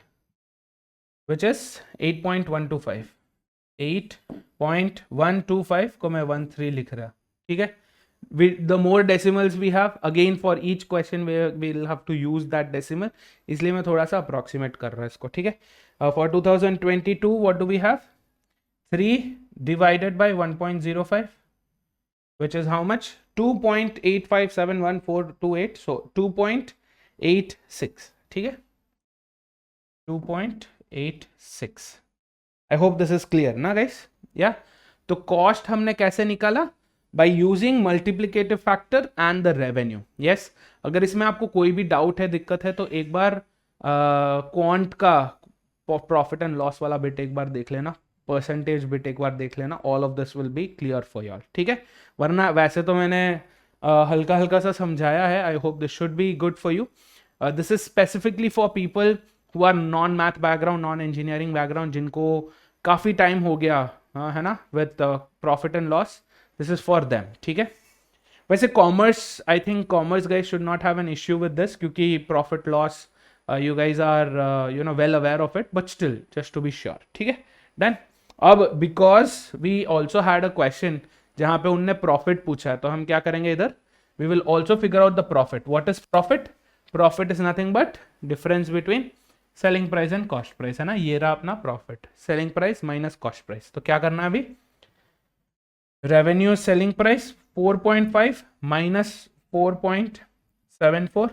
विच इज 8.125. 8.125 को मैं 13 लिख रहा. ठीक है. the more decimals we have, again for each question we'll have to use that decimal, इसलिए मैं थोड़ा सा अप्रोक्सीमेट कर रहा हूँ इसको. ठीक है. For 2022 what do we have? 3 divided by 1.05 which is how much? 2.857148. so 2.86. ठीक है. 2.86. I hope this is clear ना guys? Yeah. तो कॉस्ट हमने कैसे निकाला? By using multiplicative factor and the revenue. Yes. अगर इसमें आपको कोई भी डाउट है, दिक्कत है, तो एक बार क्वांट का प्रॉफिट एंड लॉस वाला बिट एक बार देख लेना, परसेंटेज बिट एक बार देख लेना. All of this will be clear for you all. ठीक है. वरना वैसे तो मैंने हल्का हल्का सा समझाया है. I hope this should be good for you. This is specifically for people who are non math background, non engineering background, जिनको काफ़ी टाइम हो गया है ना with profit and loss. This is for them. ठीक है. वैसे commerce, I think commerce guys should not have an issue with this, क्योंकि profit loss you guys are well aware of it, but still just to be sure. ठीक है. Done. अब because we also had a question जहाँ पे उनने profit पूछा है, तो हम क्या करेंगे इधर? we will also figure out the profit. What is profit? Profit is nothing but difference between selling price and cost price, है ना. ये रहा अपना profit, selling price minus cost price. तो क्या करना है अभी? Revenue selling price 4.5 minus 4.74,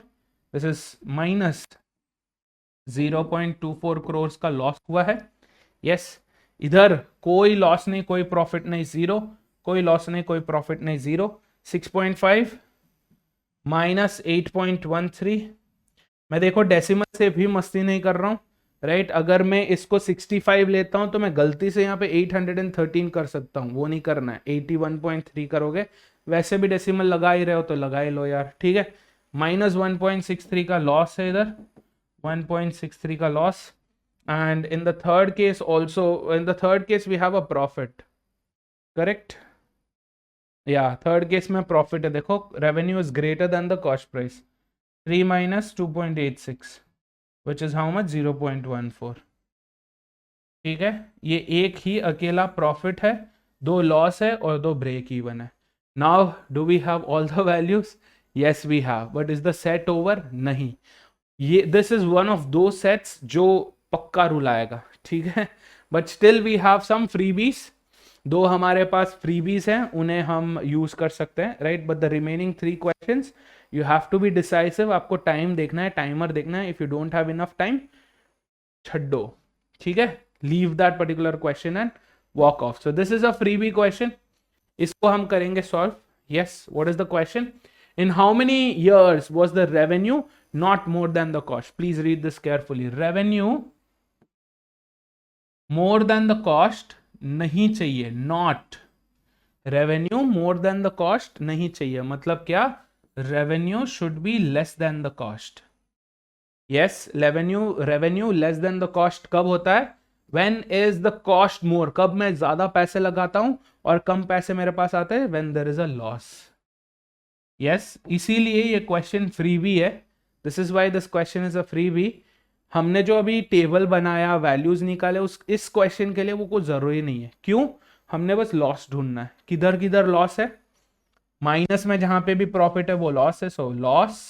this is minus 0.24 crores का लॉस हुआ है. यस, इधर कोई लॉस नहीं, कोई प्रॉफिट नहीं, जीरो. कोई लॉस नहीं, कोई प्रॉफिट नहीं, जीरो. 6.5 माइनस 8.13. मैं देखो डेसिमल से भी मस्ती नहीं कर रहा हूं, राइट. अगर मैं इसको 65 लेता हूं तो मैं गलती से यहाँ पे 813 कर सकता हूं, वो नहीं करना है. 81.3 करोगे. वैसे भी डेसिमल लगा ही रहे हो तो लगा ही लो यार, ठीक है. माइनस 1.63 का लॉस है इधर, 1.63 का loss. and in the third case also, in the third case we have a profit, correct. yeah, third case में profit है. देखो revenue is greater than the cost price. 3 minus 2.86 which is how much? 0.14. ठीक है, ये एक ही अकेला profit है, दो loss है और दो break even है. now do we have all the values? yes we have. but is the set over? नहीं. ये this is one of those sets जो पक्का रूल आएगा, ठीक है. But still we have some freebies. दो हमारे पास फ्रीबीज हैं, उन्हें हम यूज कर सकते हैं, right. But the remaining 3 questions you have to be decisive. आपको टाइम देखना है, टाइमर देखना है. If you don't have enough time, छड्डो, ठीक है. Leave that particular question and walk off. So this is a freebie question, इसको हम करेंगे solve. Yes, what is the question? in how many years was the revenue not more than the cost? please read this carefully. revenue more than the cost नहीं चाहिए, not. revenue more than the cost नहीं चाहिए, मतलब क्या? revenue should be less than the cost. yes, revenue less than the cost कब होता है? when is the cost more, कब मैं ज्यादा पैसे लगाता हूं और कम पैसे मेरे पास आते हैं? when there is a loss. yes, इसीलिए ये क्वेश्चन फ्रीबी है. This is why this question is a freebie. हमने जो अभी टेबल बनाया, वैल्यूज निकाले, उस इस क्वेश्चन के लिए वो कुछ जरूरी नहीं है. क्यों? हमने बस लॉस ढूंढना है. किधर किधर लॉस है? माइनस में जहां पे भी प्रॉफिट है वो लॉस है. So loss,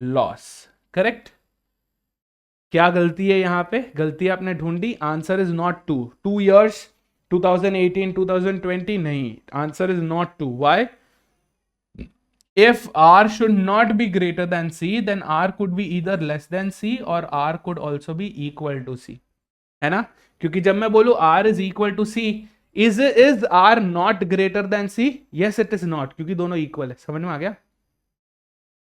loss, correct. क्या गलती है यहां पे? गलती आपने ढूंढी. आंसर इज नॉट 2 years 2018 2020 नहीं. Answer is not 2. Why? If R should not be greater than C, then R could be either less than C or R could also be equal to C. है ना? क्योंकि जब मैं बोलूं R is equal to C, is R not greater than C? Yes, it is not, क्योंकि दोनों equal है. समझ में आ गया?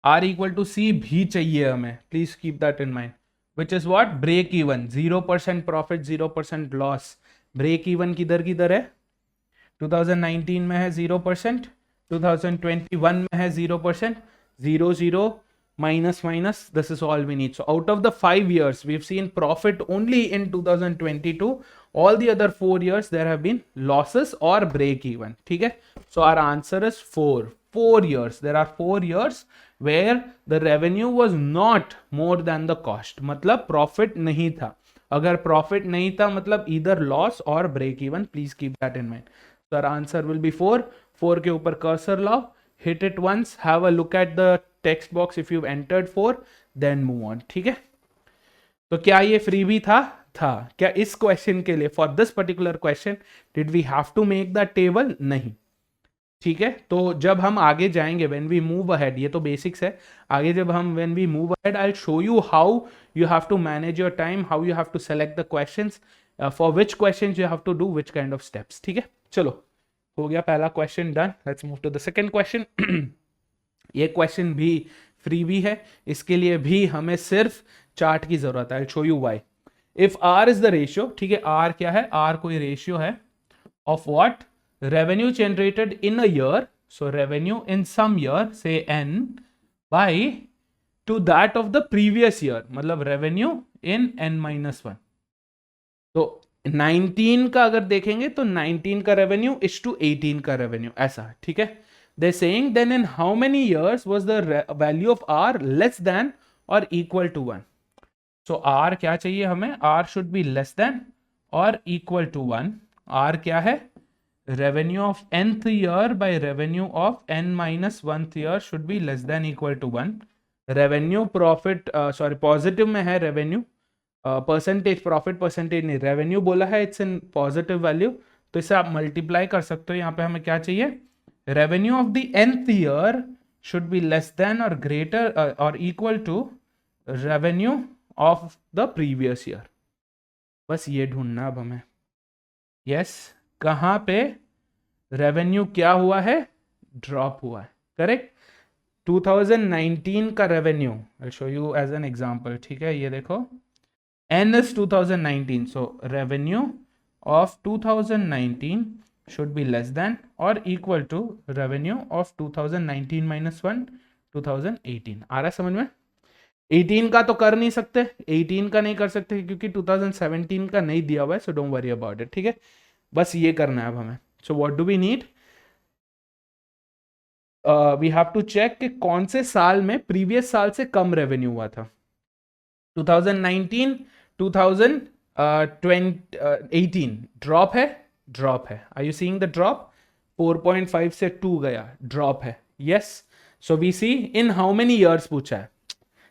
R equal to C भी चाहिए हमें. Please keep that in mind. Which is what? Break even. 0% profit, 0% loss. Break even किधर है? 2019 में है 0%. 2021 में है 0%. 0 0 minus minus, this is all we need. So out of the 5 years we've seen profit only in 2022. all the other 4 years there have been losses or break even. ठीक है. So our answer is 4 years. there are 4 years where the revenue was not more than the cost. मतलब profit नहीं था. अगर profit नहीं था मतलब either loss or break even. please keep that in mind. So our answer will be 4. 4 के ऊपर cursor लाओ, hit it once, have a look at the text box if you've entered 4, then move on. ठीक है. तो क्या ये freebie था? क्या इस क्वेश्चन के लिए, for this particular question, did we have to make the table? नहीं. ठीक है. तो जब हम आगे जाएंगे, व्हेन वी मूव अहेड, ये तो बेसिक्स है. आगे जब हम when we move ahead, I will show you how you have to manage your time, how you have to select the questions, for which questions you have to do which kind of steps. ठीक है. चलो, हो गया पहला question done. Let's move to the second question. ये question भी freebie है, इसके लिए भी हमें सिर्फ चार्ट की जरूरत है. I show you why. If R is the ratio, ठीक है, आर क्या है? आर कोई रेशियो है of what? Revenue generated in a year. So revenue in some year, say N, by to that of the previous year, मतलब revenue in n-1. तो 19 का अगर देखेंगे तो 19 का रेवेन्यू इज टू 18 का रेवेन्यू, ऐसा. ठीक है. They saying then in how many years was the value of R less than और इक्वल टू 1. सो आर क्या चाहिए हमें? R should be less than और इक्वल टू 1. आर क्या है? revenue of nth year by revenue of n minus 1th year should be less than equal to 1. Revenue profit sorry positive में है revenue, percentage profit percentage नहीं, revenue बोला है it's in positive value, तो इसे आप मल्टीप्लाई कर सकते हो. यहाँ पे हमें क्या चाहिए, revenue of the nth year should be less than or greater or equal to revenue of the previous year. बस ये ढूंढना अब हमें. यस कहाँ पे रेवेन्यू क्या हुआ है, ड्रॉप हुआ है. करेक्ट. 2019 का revenue I show you as an example. ठीक है, ये देखो n is 2019, so revenue of 2019 should be less than or equal to revenue of 2019 minus 1 2018. आ रहा है समझ में. 18 का तो कर नहीं सकते, 18 का नहीं कर सकते क्योंकि 2017 का नहीं दिया हुआ है, so don't worry about it. ठीक है, बस ये करना है अब हमें. So what do we need, we have to check कि कौन से साल में प्रीवियस साल से कम रेवेन्यू हुआ था. 2019 2018 ड्रॉप है, ड्रॉप है. Are you seeing the drop, 4.5 से 2 गया, ड्रॉप है. Yes, so we see in how many years पूछा है,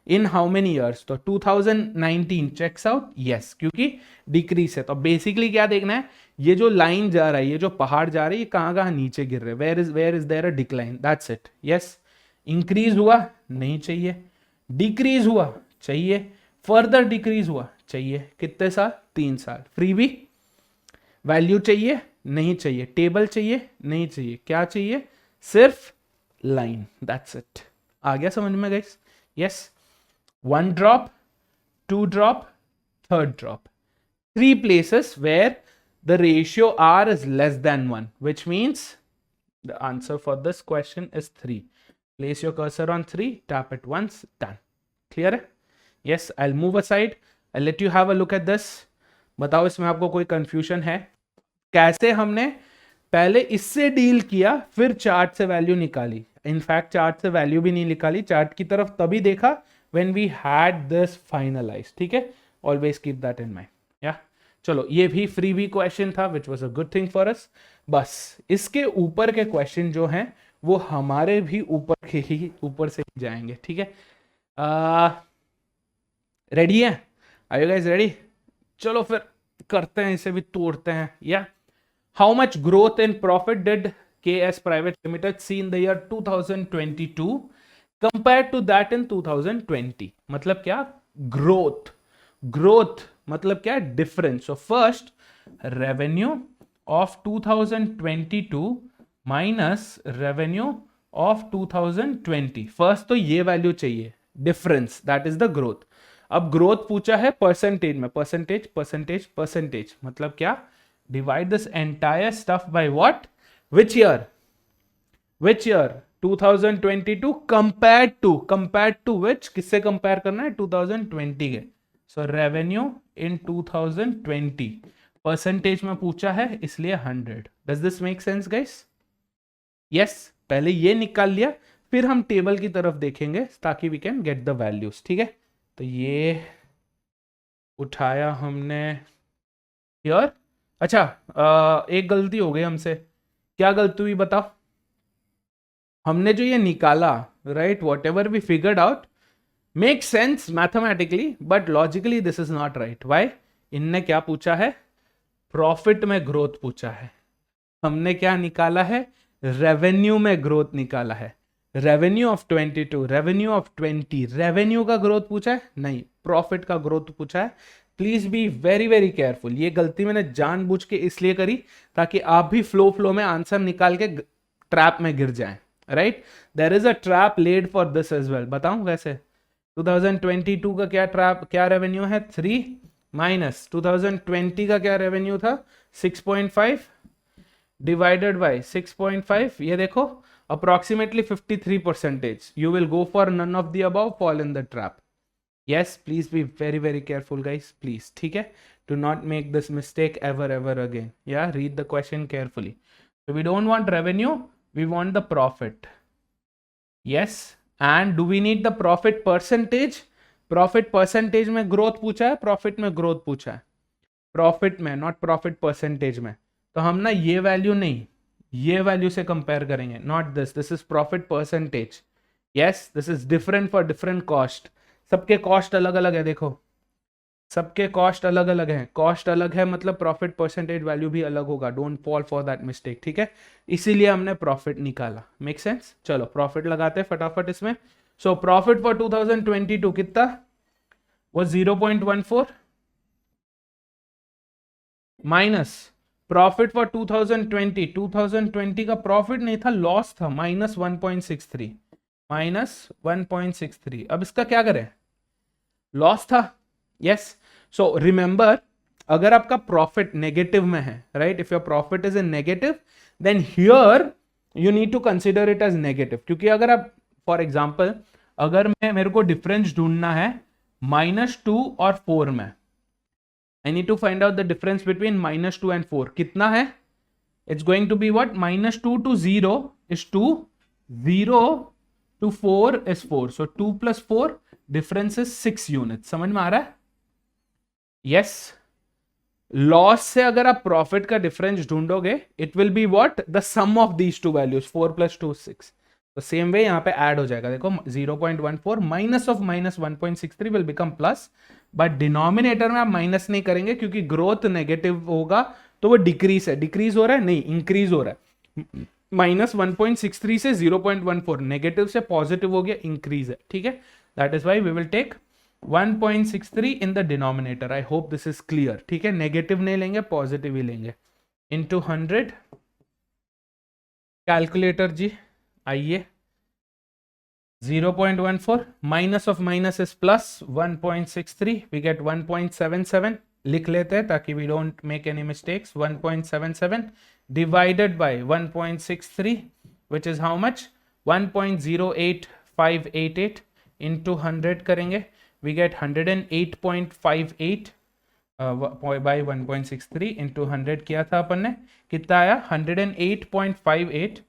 इन हाउ मेनी ईयर्स, तो 2019 चेक्स आउट. यस, क्योंकि डिक्रीज है. तो बेसिकली क्या देखना है, ये जो लाइन जा रहा है, ये जो पहाड़ जा रही है, ये कहाँ कहाँ नीचे गिर रहे हैं, where is there a decline, that's it. Yes, increase हुआ नहीं चाहिए, डिक्रीज हुआ चाहिए, फर्दर डिक्रीज हुआ चाहिए. कितने साल, 3 साल. फ्रीबी वैल्यू चाहिए नहीं चाहिए, टेबल चाहिए नहीं चाहिए, क्या चाहिए, सिर्फ लाइन, दैट्स इट. आ गया समझ में guys. Yes, 1 drop, 2 drop, 3rd drop. 3 places where the ratio R is less than 1, which means the answer for this question is 3. Place your cursor on 3, tap it once, done. Clear है? Yes, I'll move aside. I'll let you have a look at this. बताओ इसमें आपको कोई confusion है. कैसे हमने पहले इससे डील किया, फिर चार्ट से वैल्यू निकाली. इनफैक्ट चार्ट से वैल्यू भी नहीं निकाली, चार्ट की तरफ तभी देखा when we had this finalized. ठीक है, always keep that in mind. Yeah, चलो ये भी freebie question था, which was a good thing for us. बस इसके ऊपर के क्वेश्चन जो हैं वो हमारे भी ऊपर से ही जाएंगे. ठीक है, रेडी है, आर यू गाइस रेडी? चलो फिर करते हैं, इसे भी तोड़ते हैं. या how much growth in profit did KS Private Limited see in the year 2022 compared to that in 2020? मतलब क्या, ग्रोथ. ग्रोथ मतलब क्या, difference. So first revenue of 2022 minus revenue of 2020. First तो ये वैल्यू चाहिए, difference, that is the growth. अब growth पूछा है परसेंटेज में, परसेंटेज परसेंटेज परसेंटेज मतलब क्या, divide this entire stuff by what, which year, which year, 2022 compared to which, किससे कंपेयर करना है, 2020 के. सो रेवेन्यू इन 2020 परसेंटेज में पूछा है इसलिए 100. Does this make sense guys? Yes, पहले ये निकाल लिया, फिर हम टेबल की तरफ देखेंगे ताकि we can get the values. ठीक है, तो ये उठाया हमने यार. अच्छा, एक गलती हो गई हमसे. क्या गलती हुई बताओ? हमने जो ये निकाला, right, whatever we figured out make sense mathematically, but logically this is not right. Why? इनने क्या पूछा है, प्रॉफिट में ग्रोथ पूछा है. हमने क्या निकाला है, रेवेन्यू में ग्रोथ निकाला है. Revenue of 22, revenue of 20, revenue का ग्रोथ पूछा है नहीं, प्रॉफिट का ग्रोथ पूछा है. Please be very very careful. ये गलती मैंने जानबूझ के इसलिए करी ताकि आप भी फ्लो में आंसर निकाल के ट्रैप में गिर जाएं. Right, there is a trap laid for this as well. बताऊं वैसे 2022 का क्या ट्रैप, क्या रेवेन्यू है, 3 माइनस 2020 का क्या रेवेन्यू था, 6.5 डिवाइडेड बाय 6.5. ये देखो approximately 53%. You will go for none of the above, fall in the trap. Yes, please be very very careful guys, please. ठीक है, do not make this mistake ever again. Yeah, read the question carefully. So we don't want revenue, we want the profit. Yes, and do we need the profit percentage? Profit percentage में growth पूछा है, profit में growth पूछा है, profit में, not profit percentage में. तो हम ना ये वैल्यू नहीं, ये वैल्यू से कंपेयर करेंगे, not this, this is profit percentage. Yes, this is different for different cost, सबके कॉस्ट अलग अलग है, देखो सबके कॉस्ट अलग अलग हैं, कॉस्ट अलग है मतलब प्रॉफिट परसेंटेज वैल्यू भी अलग होगा, don't fall for that mistake, ठीक है, इसीलिए हमने प्रॉफिट निकाला, मेक सेंस। चलो प्रॉफिट लगाते हैं फटाफट इसमें। सो प्रॉफिट फॉर 2022 कितना वो 0.14 माइनस प्रॉफिट फॉर 2020 का प्रॉफिट नहीं था, लॉस था, -1.63, -1.63। अब इसका क्या करें, लॉस था, यस। सो रिमेंबर, अगर आपका प्रॉफिट नेगेटिव में है, right, if your profit is in negative then here you need to consider it as negative, क्योंकि अगर आप फॉर एग्जांपल अगर मेरे को डिफरेंस ढूंढना है -2 और 4 में, I need to find out the difference between -2 and 4 कितना है, it's going to be what, -2 to 0 is 2, 0 to 4 is 4, so 2 plus 4 difference is 6 unit, समझ में आ रहा है, यस। लॉस से अगर आप प्रॉफिट का डिफरेंस ढूंढोगे it will be what, the sum of these two values, 4 + 2 6, तो सेम वे यहां पे ऐड हो जाएगा, देखो 0.14 minus of -1.63 will become plus, but denominator में आप माइनस नहीं करेंगे क्योंकि ग्रोथ नेगेटिव होगा तो वो डिक्रीज है, डिक्रीज हो रहा है नहीं, इंक्रीज हो रहा है, -1.63 से 0.14 नेगेटिव से पॉजिटिव हो गया, इंक्रीज है, ठीक है, that is why we will take 1.63 in the denominator. I hope this is clear, ठीक है, नेगेटिव नहीं लेंगे पॉजिटिव ही लेंगे, इनटू 100, कैलकुलेटर जी आइए, 0.14 minus of minus is plus 1.63, we get 1.77, लिख लेते हैं ताकि we don't make any mistakes, 1.77 divided by 1.63 which is how much, 1.08588 into 100 करेंगे, we get 108.58 by 1.63 into 100 किया था अपन ने, कितना आया 108.58,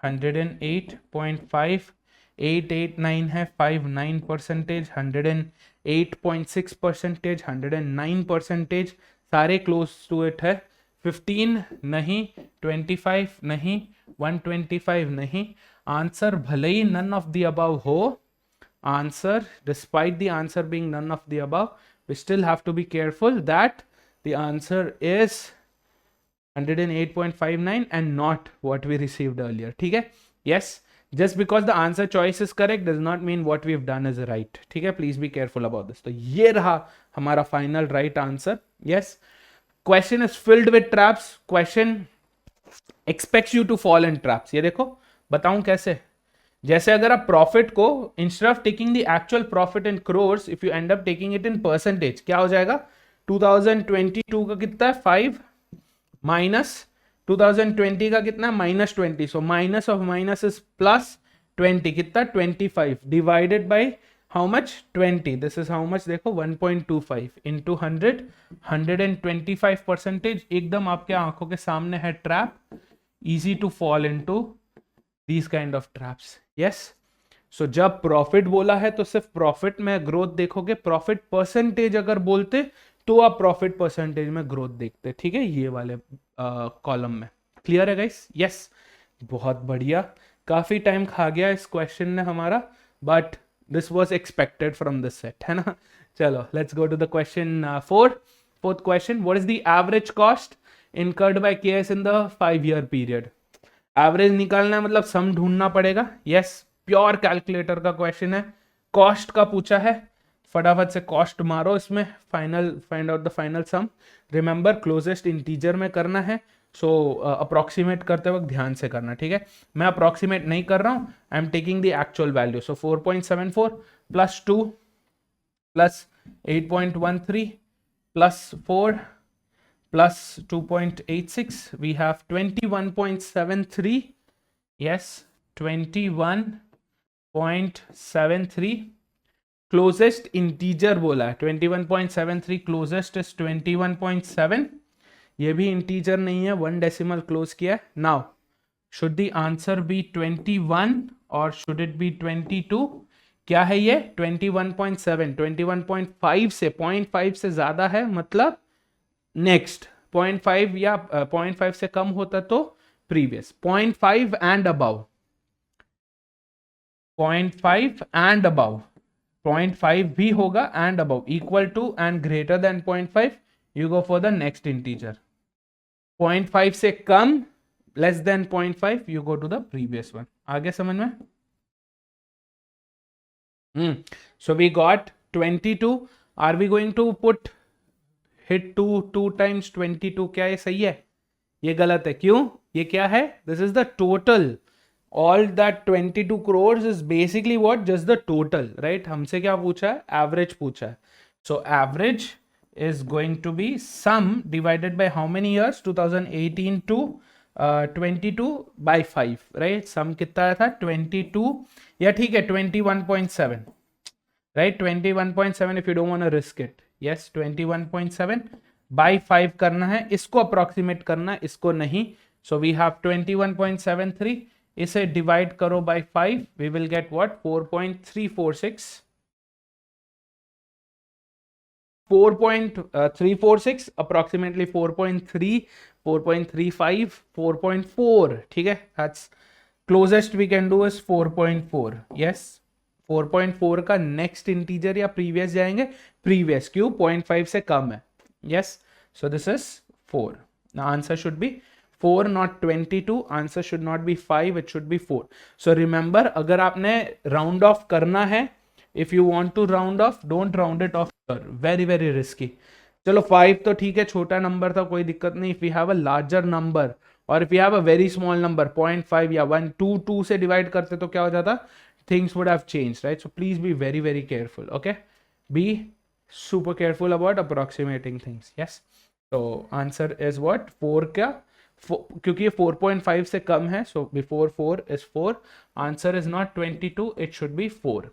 108.5889 है, 59%, 108.6%, 109%, सारे क्लोज टू इट है, 15 नहीं, 25 नहीं, 125 नहीं, आंसर भले ही नन ऑफ द अबव हो, answer despite the answer being none of the above, we still have to be careful that the answer is 108.59 and not what we received earlier, ठीक है, yes, just because the answer choice is correct does not mean what we've done is right, ठीक है, please be careful about this। तो ये रहा हमारा final right answer, yes। Question is filled with traps, question expects you to fall in traps, ये देखो बताऊं कैसे, जैसे अगर आप प्रॉफिट को instead of taking the actual profit in crores, if you and up taking it in percentage, क्या हो जाएगा, 2022 का कितना है 5 माइनस 2020 का कितना -20, so minus of minus is +20, कितना 25 divided by how much 20, this is how much, देखो 1.25 इंटू 100, 125%, एकदम आपके आंखों के सामने है trap, easy to fall into these kind of traps, yes। so जब प्रॉफिट बोला है तो सिर्फ प्रॉफिट में ग्रोथ देखोगे, प्रॉफिट परसेंटेज अगर बोलते तो आप प्रॉफिट परसेंटेज में ग्रोथ देखते, ठीक है, ये वाले कॉलम में, क्लियर है गाइस, यस, बहुत बढ़िया, काफी टाइम खा गया इस क्वेश्चन ने हमारा, but this was expected from this set, है ना। चलो let's go to the question 4th question, what is the average cost incurred by KS in the 5-year period, average निकालना है मतलब सम ढूंढना पड़ेगा, यस, प्योर कैलकुलेटर का क्वेश्चन है, कॉस्ट का पूछा है, फटाफट से कॉस्ट मारो इसमें, find out the final sum, remember closest integer में करना है, सो अप्रोक्सीमेट करते वक्त ध्यान से करना, ठीक है, मैं अप्रोक्सीमेट नहीं कर रहा हूं, I am taking the actual value, so 4.74 + 2 + 8.13 + 4 plus 2.86, we have 21.73, yes, 21.73, closest integer बोला है 21.73, closest is 21.7, ये भी integer नहीं है, 1 decimal close किया है। now should the answer be 21 or should it be 22, क्या है ये 21.7, 21.5 से 0.5 से ज्यादा है, मतलब नेक्स्ट 0.5 या 0.5 से कम होता तो previous, 0.5 and above, 0.5 and above, 0.5 भी होगा and above, equal to and greater than 0.5, you go for the next integer. 0.5 से कम, less than 0.5, you go to the previous one. आगे समझ में? So we got 22. Are we going to put hit 2 times 22? क्या ये सही है? ये गलत है. क्यों? ये क्या है? This is the total. All that 22 crores is basically what? Just the total, right? हमसे क्या पूछा है? Average पूछा है. So average is going to be sum divided by how many years? 2018 to 22 by 5, right? Sum कितना आया था? 22, या ठीक है 21.7, right? 21.7 if you don't want to risk it. Yes, 21.7 by 5 करना है, इसको अप्रोक्सीमेट करना है, इसको नहीं. So we have 21.73, इसे डिवाइड करो by 5, we will get what? 4.346. 4.346 approximately 4.3, 4.35, 4.4. ठीक है, that's closest we can do is 4.4. yes, 4.4 का नेक्स्ट इंटीजर या प्रीवियस जाएंगे. प्रीवियस क्यों? 0.5 से कम है. yes, so this is 4. the answer should be 4, not 22. answer should not be 5, it should be 4. so remember, अगर आपने राउंड ऑफ करना है, if you want to round off, don't round it off. very very risky. चलो 5 तो ठीक है, छोटा number था, कोई दिक्कत नहीं. if we have a larger number or if we have a very small number 0.5 या 1, 2 से डिवाइड करते तो क्या हो जाता? things would have changed, right? so please be very very careful. okay, be super careful about approximating things. yes, so answer is what? 4 क्या? क्योंकि ये 4.5 से कम है, so before 4 is 4. answer is not 22, it should be 4.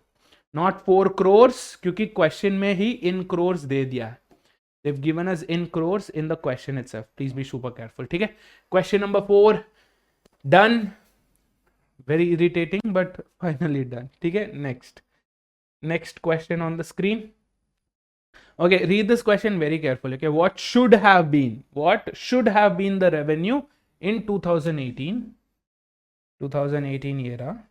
not 4 crores, क्योंकि question में ही in crores दे दिया है. they've given us in crores in the question itself. please be super careful. ठीक है, question number 4 done. very irritating but finally done. ठीक है, next question on the screen. okay, read this question very carefully. okay, what should have been the revenue in 2018 era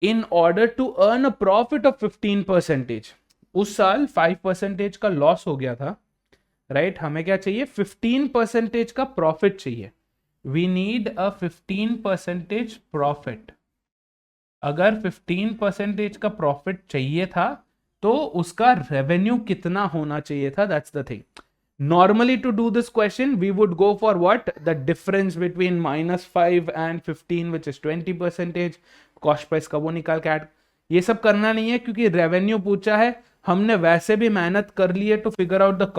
in order to earn a profit of 15%. उस साल 5% का loss हो गया था, right? हमें क्या चाहिए? 15% का प्रॉफिट चाहिए. We need a 15% profit. अगर 15% का प्रॉफिट चाहिए था तो उसका रेवेन्यू कितना होना चाहिए था? That's the thing. Normally to do this question we would go for what? The difference between -5 and 15, which is 20%. Cost price का वो निकाल के ऐड, ये सब करना नहीं है क्योंकि रेवेन्यू पूछा है. हमने वैसे भी मेहनत कर ली है to figure out the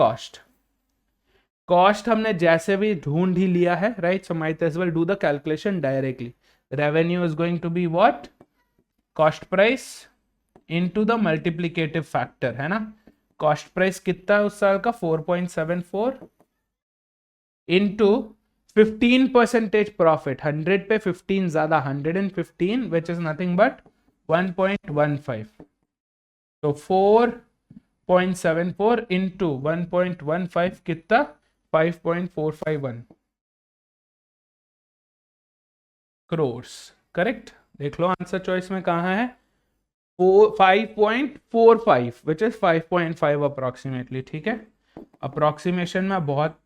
cost हमने जैसे भी ढूंढ ही लिया है, right? So might as well do the calculation directly. Revenue is going to be what? Cost price into the multiplicative factor, है ना? कॉस्ट प्राइस कितना है उस साल का? 4.74 इनटू 15% प्रॉफिट. 100 पे 15 ज्यादा, 115, विच इज नथिंग बट 1.15. तो 4.74 इंटू 1.15 कितना? 5.451 करोर्स. करेक्ट? देख लो आंसर चॉइस में कहाँ है. 5.45 विच इज 5.5 अप्रोक्सीमेटली. ठीक है, अप्रोक्सीमेशन में बहुत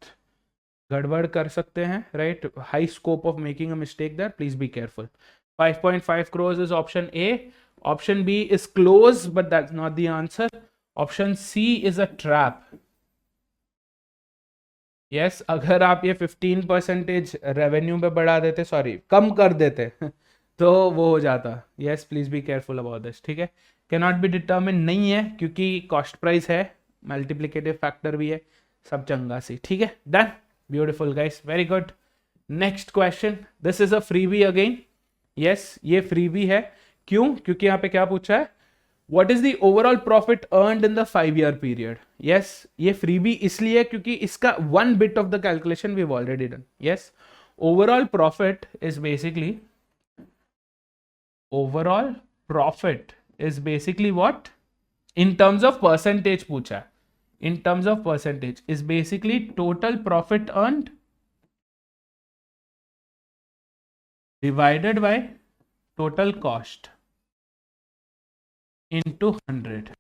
गड़बड़ कर सकते हैं, right? High scope of making a mistake there, please be careful. 5.5 crores is option A. Option B is close, but that's not the answer. Option C is a trap. Yes, अगर आप ये 15% revenue पे बढ़ा देते, sorry कम कर देते तो वो हो जाता. Yes, please be careful about this. ठीक है, cannot be determined नहीं है क्योंकि कॉस्ट प्राइस है, मल्टीप्लिकेटिव फैक्टर भी है, सब चंगा सी. ठीक है, done. Beautiful guys, very good. Next question, this is a freebie again. Yes, ये फ्रीबी है. क्यों? क्योंकि यहाँ पे क्या पूछा है? What is the overall profit earned in the 5-year period. Yes, ये फ्रीबी इसलिए क्योंकि इसका 1 bit of the calculation we have already done. Yes, overall profit is basically what? In terms of percentage पूछा है. in terms of percentage is basically total profit earned divided by total cost into 100.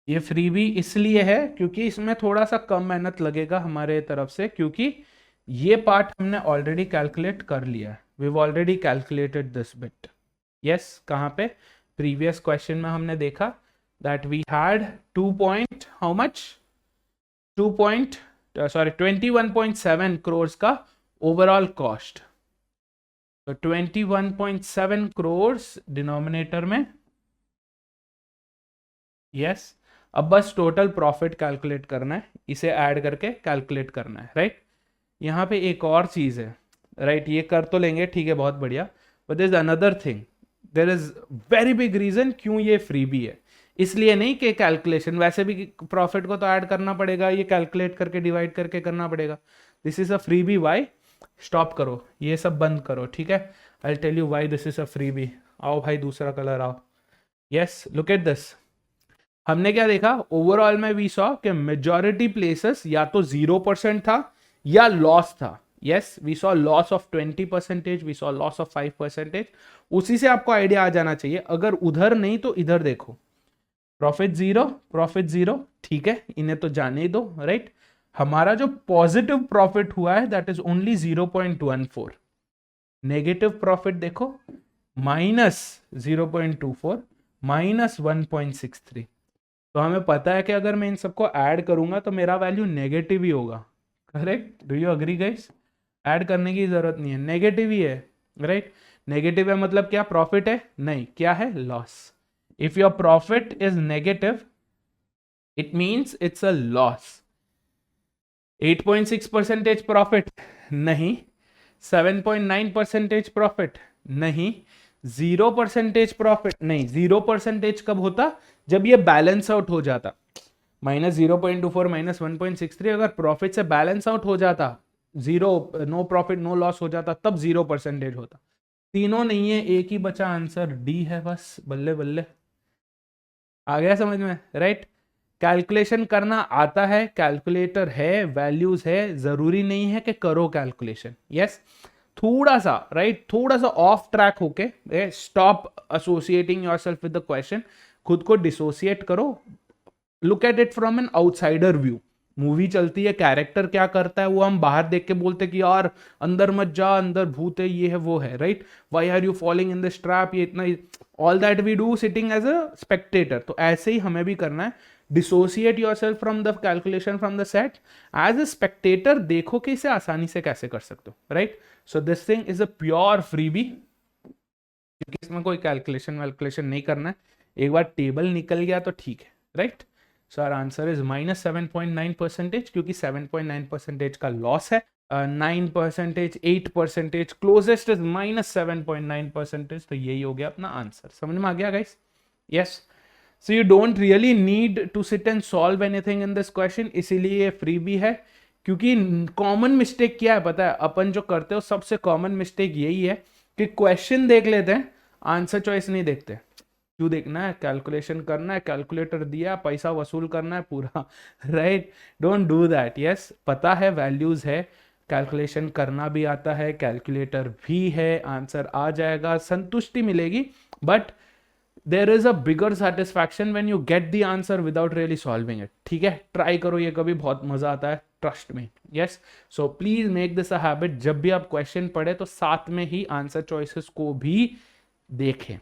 ये freebie इसलिए है क्योंकि इसमें थोड़ा सा कम मेहनत लगेगा हमारे तरफ से, क्योंकि ये पार्ट हमने ऑलरेडी कैलकुलेट कर लिया है. we've already calculated this bit. yes, कहाँ पे प्रीवियस क्वेश्चन में हमने देखा that we had 2 point how much 21.7 crores का ओवरऑल कॉस्ट. तो 21.7 crores डिनोमिनेटर में. yes, अब बस टोटल प्रॉफिट कैलकुलेट करना है, इसे ऐड करके कैलकुलेट करना है. राइट, यहाँ पे एक और चीज है. राइट, ये कर तो लेंगे, ठीक है, बहुत बढ़िया. But there is another thing, there is very big reason क्यों ये फ्रीबी है. इसलिए नहीं कि कैलकुलेशन, वैसे भी प्रॉफिट को तो ऐड करना पड़ेगा, ये कैलकुलेट करके डिवाइड करके करना पड़ेगा. This is a freebie. Why? Stop करो, ये सब बंद करो, ठीक है. I tell you why this is a freebie. आओ भाई, दूसरा कलर आओ. Yes, look at this. हमने क्या देखा ओवरऑल में? वी सॉ कि मेजॉरिटी प्लेसेस या तो 0% था या लॉस था. Yes, we saw loss of 20%, we saw loss of 5%. उसी से आपको आइडिया आ जाना चाहिए. अगर उधर नहीं तो इधर देखो, प्रॉफिट जीरो, ठीक है, इन्हें तो जाने ही दो. राइट, हमारा जो पॉजिटिव प्रॉफिट हुआ है that is only 0.14. Negative profit देखो, -0.24 -1.63. तो हमें पता है कि अगर मैं इन सबको ऐड करूंगा तो मेरा वैल्यू नेगेटिव ही होगा. Correct? Do you agree guys? Add करने की जरूरत नहीं है, नेगेटिव ही है. राइट, नेगेटिव है मतलब क्या? प्रॉफिट है? नहीं, क्या है? Loss. If your profit is negative it means it's a loss. 8.6% profit? नहीं. 7.9% प्रॉफिट? नहीं. 0% प्रॉफिट? नहीं. 0% कब होता? जब ये बैलेंस आउट हो जाता. -0.24 -1.63 अगर प्रॉफिट से बैलेंस आउट हो जाता, zero, no profit no loss हो जाता, तब 0% होता. तीनों नहीं है, एक ही बचा. आंसर डी है. बस बल्ले बल्ले, आ गया समझ में? राइट, कैलकुलेशन करना आता है, कैलकुलेटर है, वैल्यूज है, जरूरी नहीं है कि करो कैलकुलेशन. यस, थोड़ा सा राइट, थोड़ा सा ऑफ ट्रैक होके stop associating yourself with the question. खुद को डिसोसिएट करो. Look at it from an outsider view. Movie चलती है, कैरेक्टर क्या करता है वो हम बाहर देख के बोलते कि यार अंदर मत जा, अंदर भूत है, ये है वो है. Right, why are you following in this trap, ये इतना, all that we do sitting as a spectator. तो ऐसे ही हमें भी करना है. Dissociate yourself from the calculation, from the set. As a spectator देखो कि इसे आसानी से कैसे कर सकते हो. Right, so this thing is a pure freebie, क्योंकि इसमें कोई कैलकुलेशन वैलकुलेशन नहीं करना है. एक बार टेबल निकल गया तो ठीक है. Right, so our answer is -7.9%, क्योंकि 7.9% का लॉस है. 9%, 8%, क्लोजेस्ट इज -7.9%. तो यही हो गया अपना आंसर. समझ में आ गया guys? Yes, so you don't really need to sit and solve anything in this question. इसीलिए ये फ्री भी है, क्योंकि कॉमन मिस्टेक क्या है पता है अपन जो करते हो? सबसे कॉमन मिस्टेक यही है कि क्वेश्चन देख लेते हैं, आंसर चॉइस नहीं देखते. क्यों देखना है? कैलकुलेशन करना है, कैलकुलेटर दिया, पैसा वसूल करना है पूरा. Right, don't do that. Yes, पता है, वैल्यूज है, कैलकुलेशन करना भी आता है, कैलकुलेटर भी है, आंसर आ जाएगा, संतुष्टि मिलेगी. But there is a bigger satisfaction when you get the answer without really solving it. ठीक है, ट्राई करो ये, कभी बहुत मजा आता है, ट्रस्ट में. Yes, so please make this a habit. जब भी आप क्वेश्चन पढ़े तो साथ में ही आंसर चॉइसेस को भी देखें.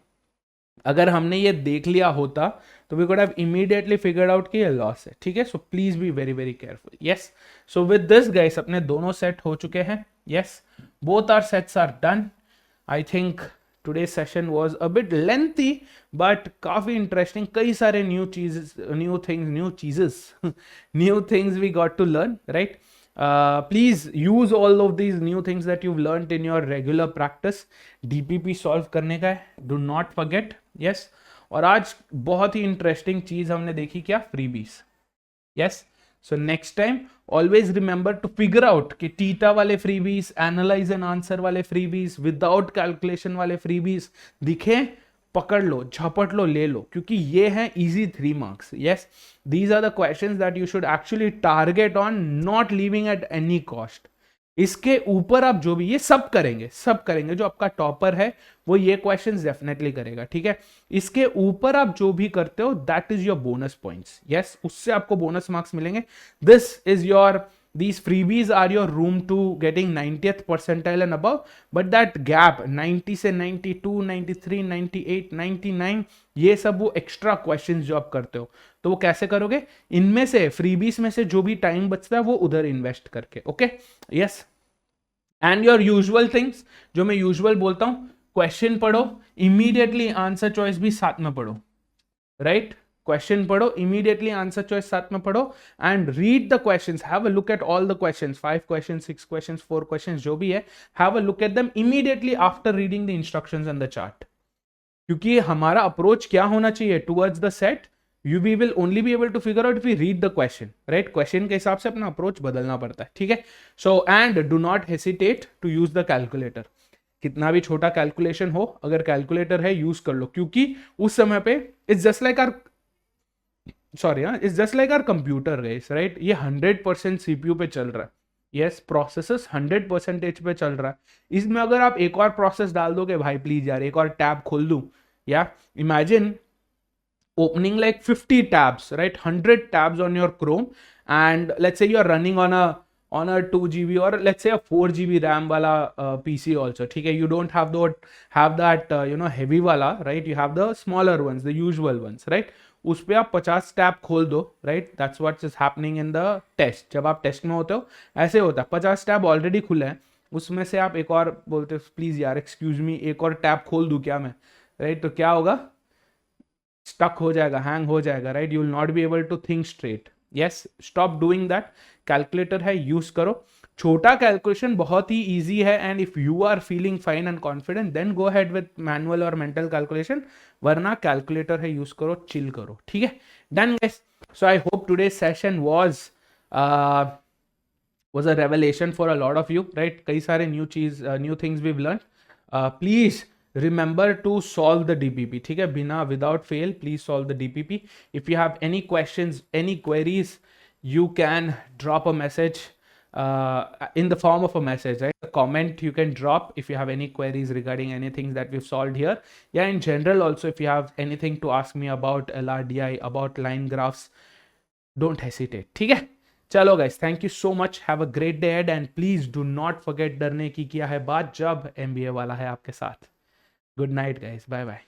अगर हमने ये देख लिया होता तो we could have immediately figured out कि ये लॉस है. ठीक है, so please be very very careful. Yes, so with this guys अपने दोनों सेट हो चुके हैं. Yes, both are sets are done. I think today session was a bit lengthy but काफी इंटरेस्टिंग. कई सारे new things we got to learn. Right, please use all of these new things that you've learned in your regular practice. DPP solve करने का है, do not forget. yes, और आज बहुत ही interesting चीज हमने देखी, क्या? Freebies. yes, so next time always remember to figure out कि टीटा वाले फ्रीबीज, एनालाइज एंड आंसर वाले फ्रीबीज, विदाउट कैलकुलेशन वाले फ्रीबीज दिखे पकड़ लो, झपट लो, ले लो, क्योंकि ये हैं easy 3 marks. Yes, these are the questions that you should actually target on, not leaving at any cost. इसके ऊपर आप जो भी, ये सब करेंगे, सब करेंगे. जो आपका टॉपर है वो ये क्वेश्चंस डेफिनेटली करेगा, ठीक है. इसके ऊपर आप जो भी करते हो that is your bonus points. Yes, उससे आपको बोनस मार्क्स मिलेंगे. This is your, these freebies are your room to getting 90th percentile and above, but that gap 90 से 92, 93, 98, 99, ये सब वो एक्स्ट्रा क्वेश्चंस जो आप करते हो, तो वो कैसे करोगे? इनमें से फ्रीबीज में से जो भी टाइम बचता है वो उधर इन्वेस्ट करके. Okay, yes. And your usual things, जो मैं यूजुअल बोलता हूं, क्वेश्चन पढ़ो, इमीडिएटली आंसर चॉइस भी साथ में पढ़ो, राइट? क्वेश्चन पढ़ो, इमीडिएटली आंसर चॉइस साथ में पढ़ो, and read the questions, have a look at all the questions, 5 questions, 6 questions, 4 questions, जो भी है, have a look at them immediately after reading the instructions and the chart. क्योंकि हमारा approach क्या होना चाहिए towards the set, we will only be able to figure out if we read the question, right? Question के हिसाब से अपना approach बदलना पड़ता है, ठीक है. So and do not hesitate to use the calculator. कितना भी छोटा कैलकुलेशन हो, अगर कैलकुलेटर है यूज कर लो, क्योंकि उस समय पे it's just like our, sorry हाँ, it's just like our computer guys, right? ये 100% सीपीयू पे चल रहा है. यस, प्रोसेसर्स 100% पे चल रहा है. इसमें अगर आप एक और प्रोसेस डाल दोगे, भाई प्लीज यार एक और टैब खोल दूं, या imagine opening like 50 tabs, right? 100 tabs on your Chrome, and let's say you are running on a 2 GB or let's say a 4 GB RAM wala PC also, ठीक है. You don't have that heavy wala, right? You have the smaller ones, the usual ones, right? उस पे आप 50 tab खोल दो, right? That's what is happening in the test. जब आप test में होते हो ऐसे होता है, 50 टैब ऑलरेडी खुले हैं, उसमें से आप एक और बोलते हो प्लीज यार एक्सक्यूज मी, एक और टैब खोल दूं क्या मैं, राइट? तो क्या होगा? स्टक हो जाएगा, हैंग हो जाएगा, right? You will not be able to think straight. Yes, stop doing that. Calculator है, यूज करो. छोटा कैलकुलेशन बहुत ही इजी है, and if you are feeling fine and confident then go ahead with manual और mental calculation, वरना calculator है, use करो, चिल करो, ठीक है. Done guys. So I hope today session was a revelation for a lot of you, right? कई सारे new things we learn. Please remember to solve the DPP, ठीक है? without fail, please solve the DPP. If you have any questions, any queries, you can drop a message in the form of a message, right? A comment you can drop if you have any queries regarding anything that we've solved here. Yeah, in general also, if you have anything to ask me about LRDI, about line graphs, don't hesitate, ठीक है? चलो guys, thank you so much, have a great day ahead, and please do not forget डरने की क्या है बात जब MBA वाला है आपके साथ. Good night guys, bye bye.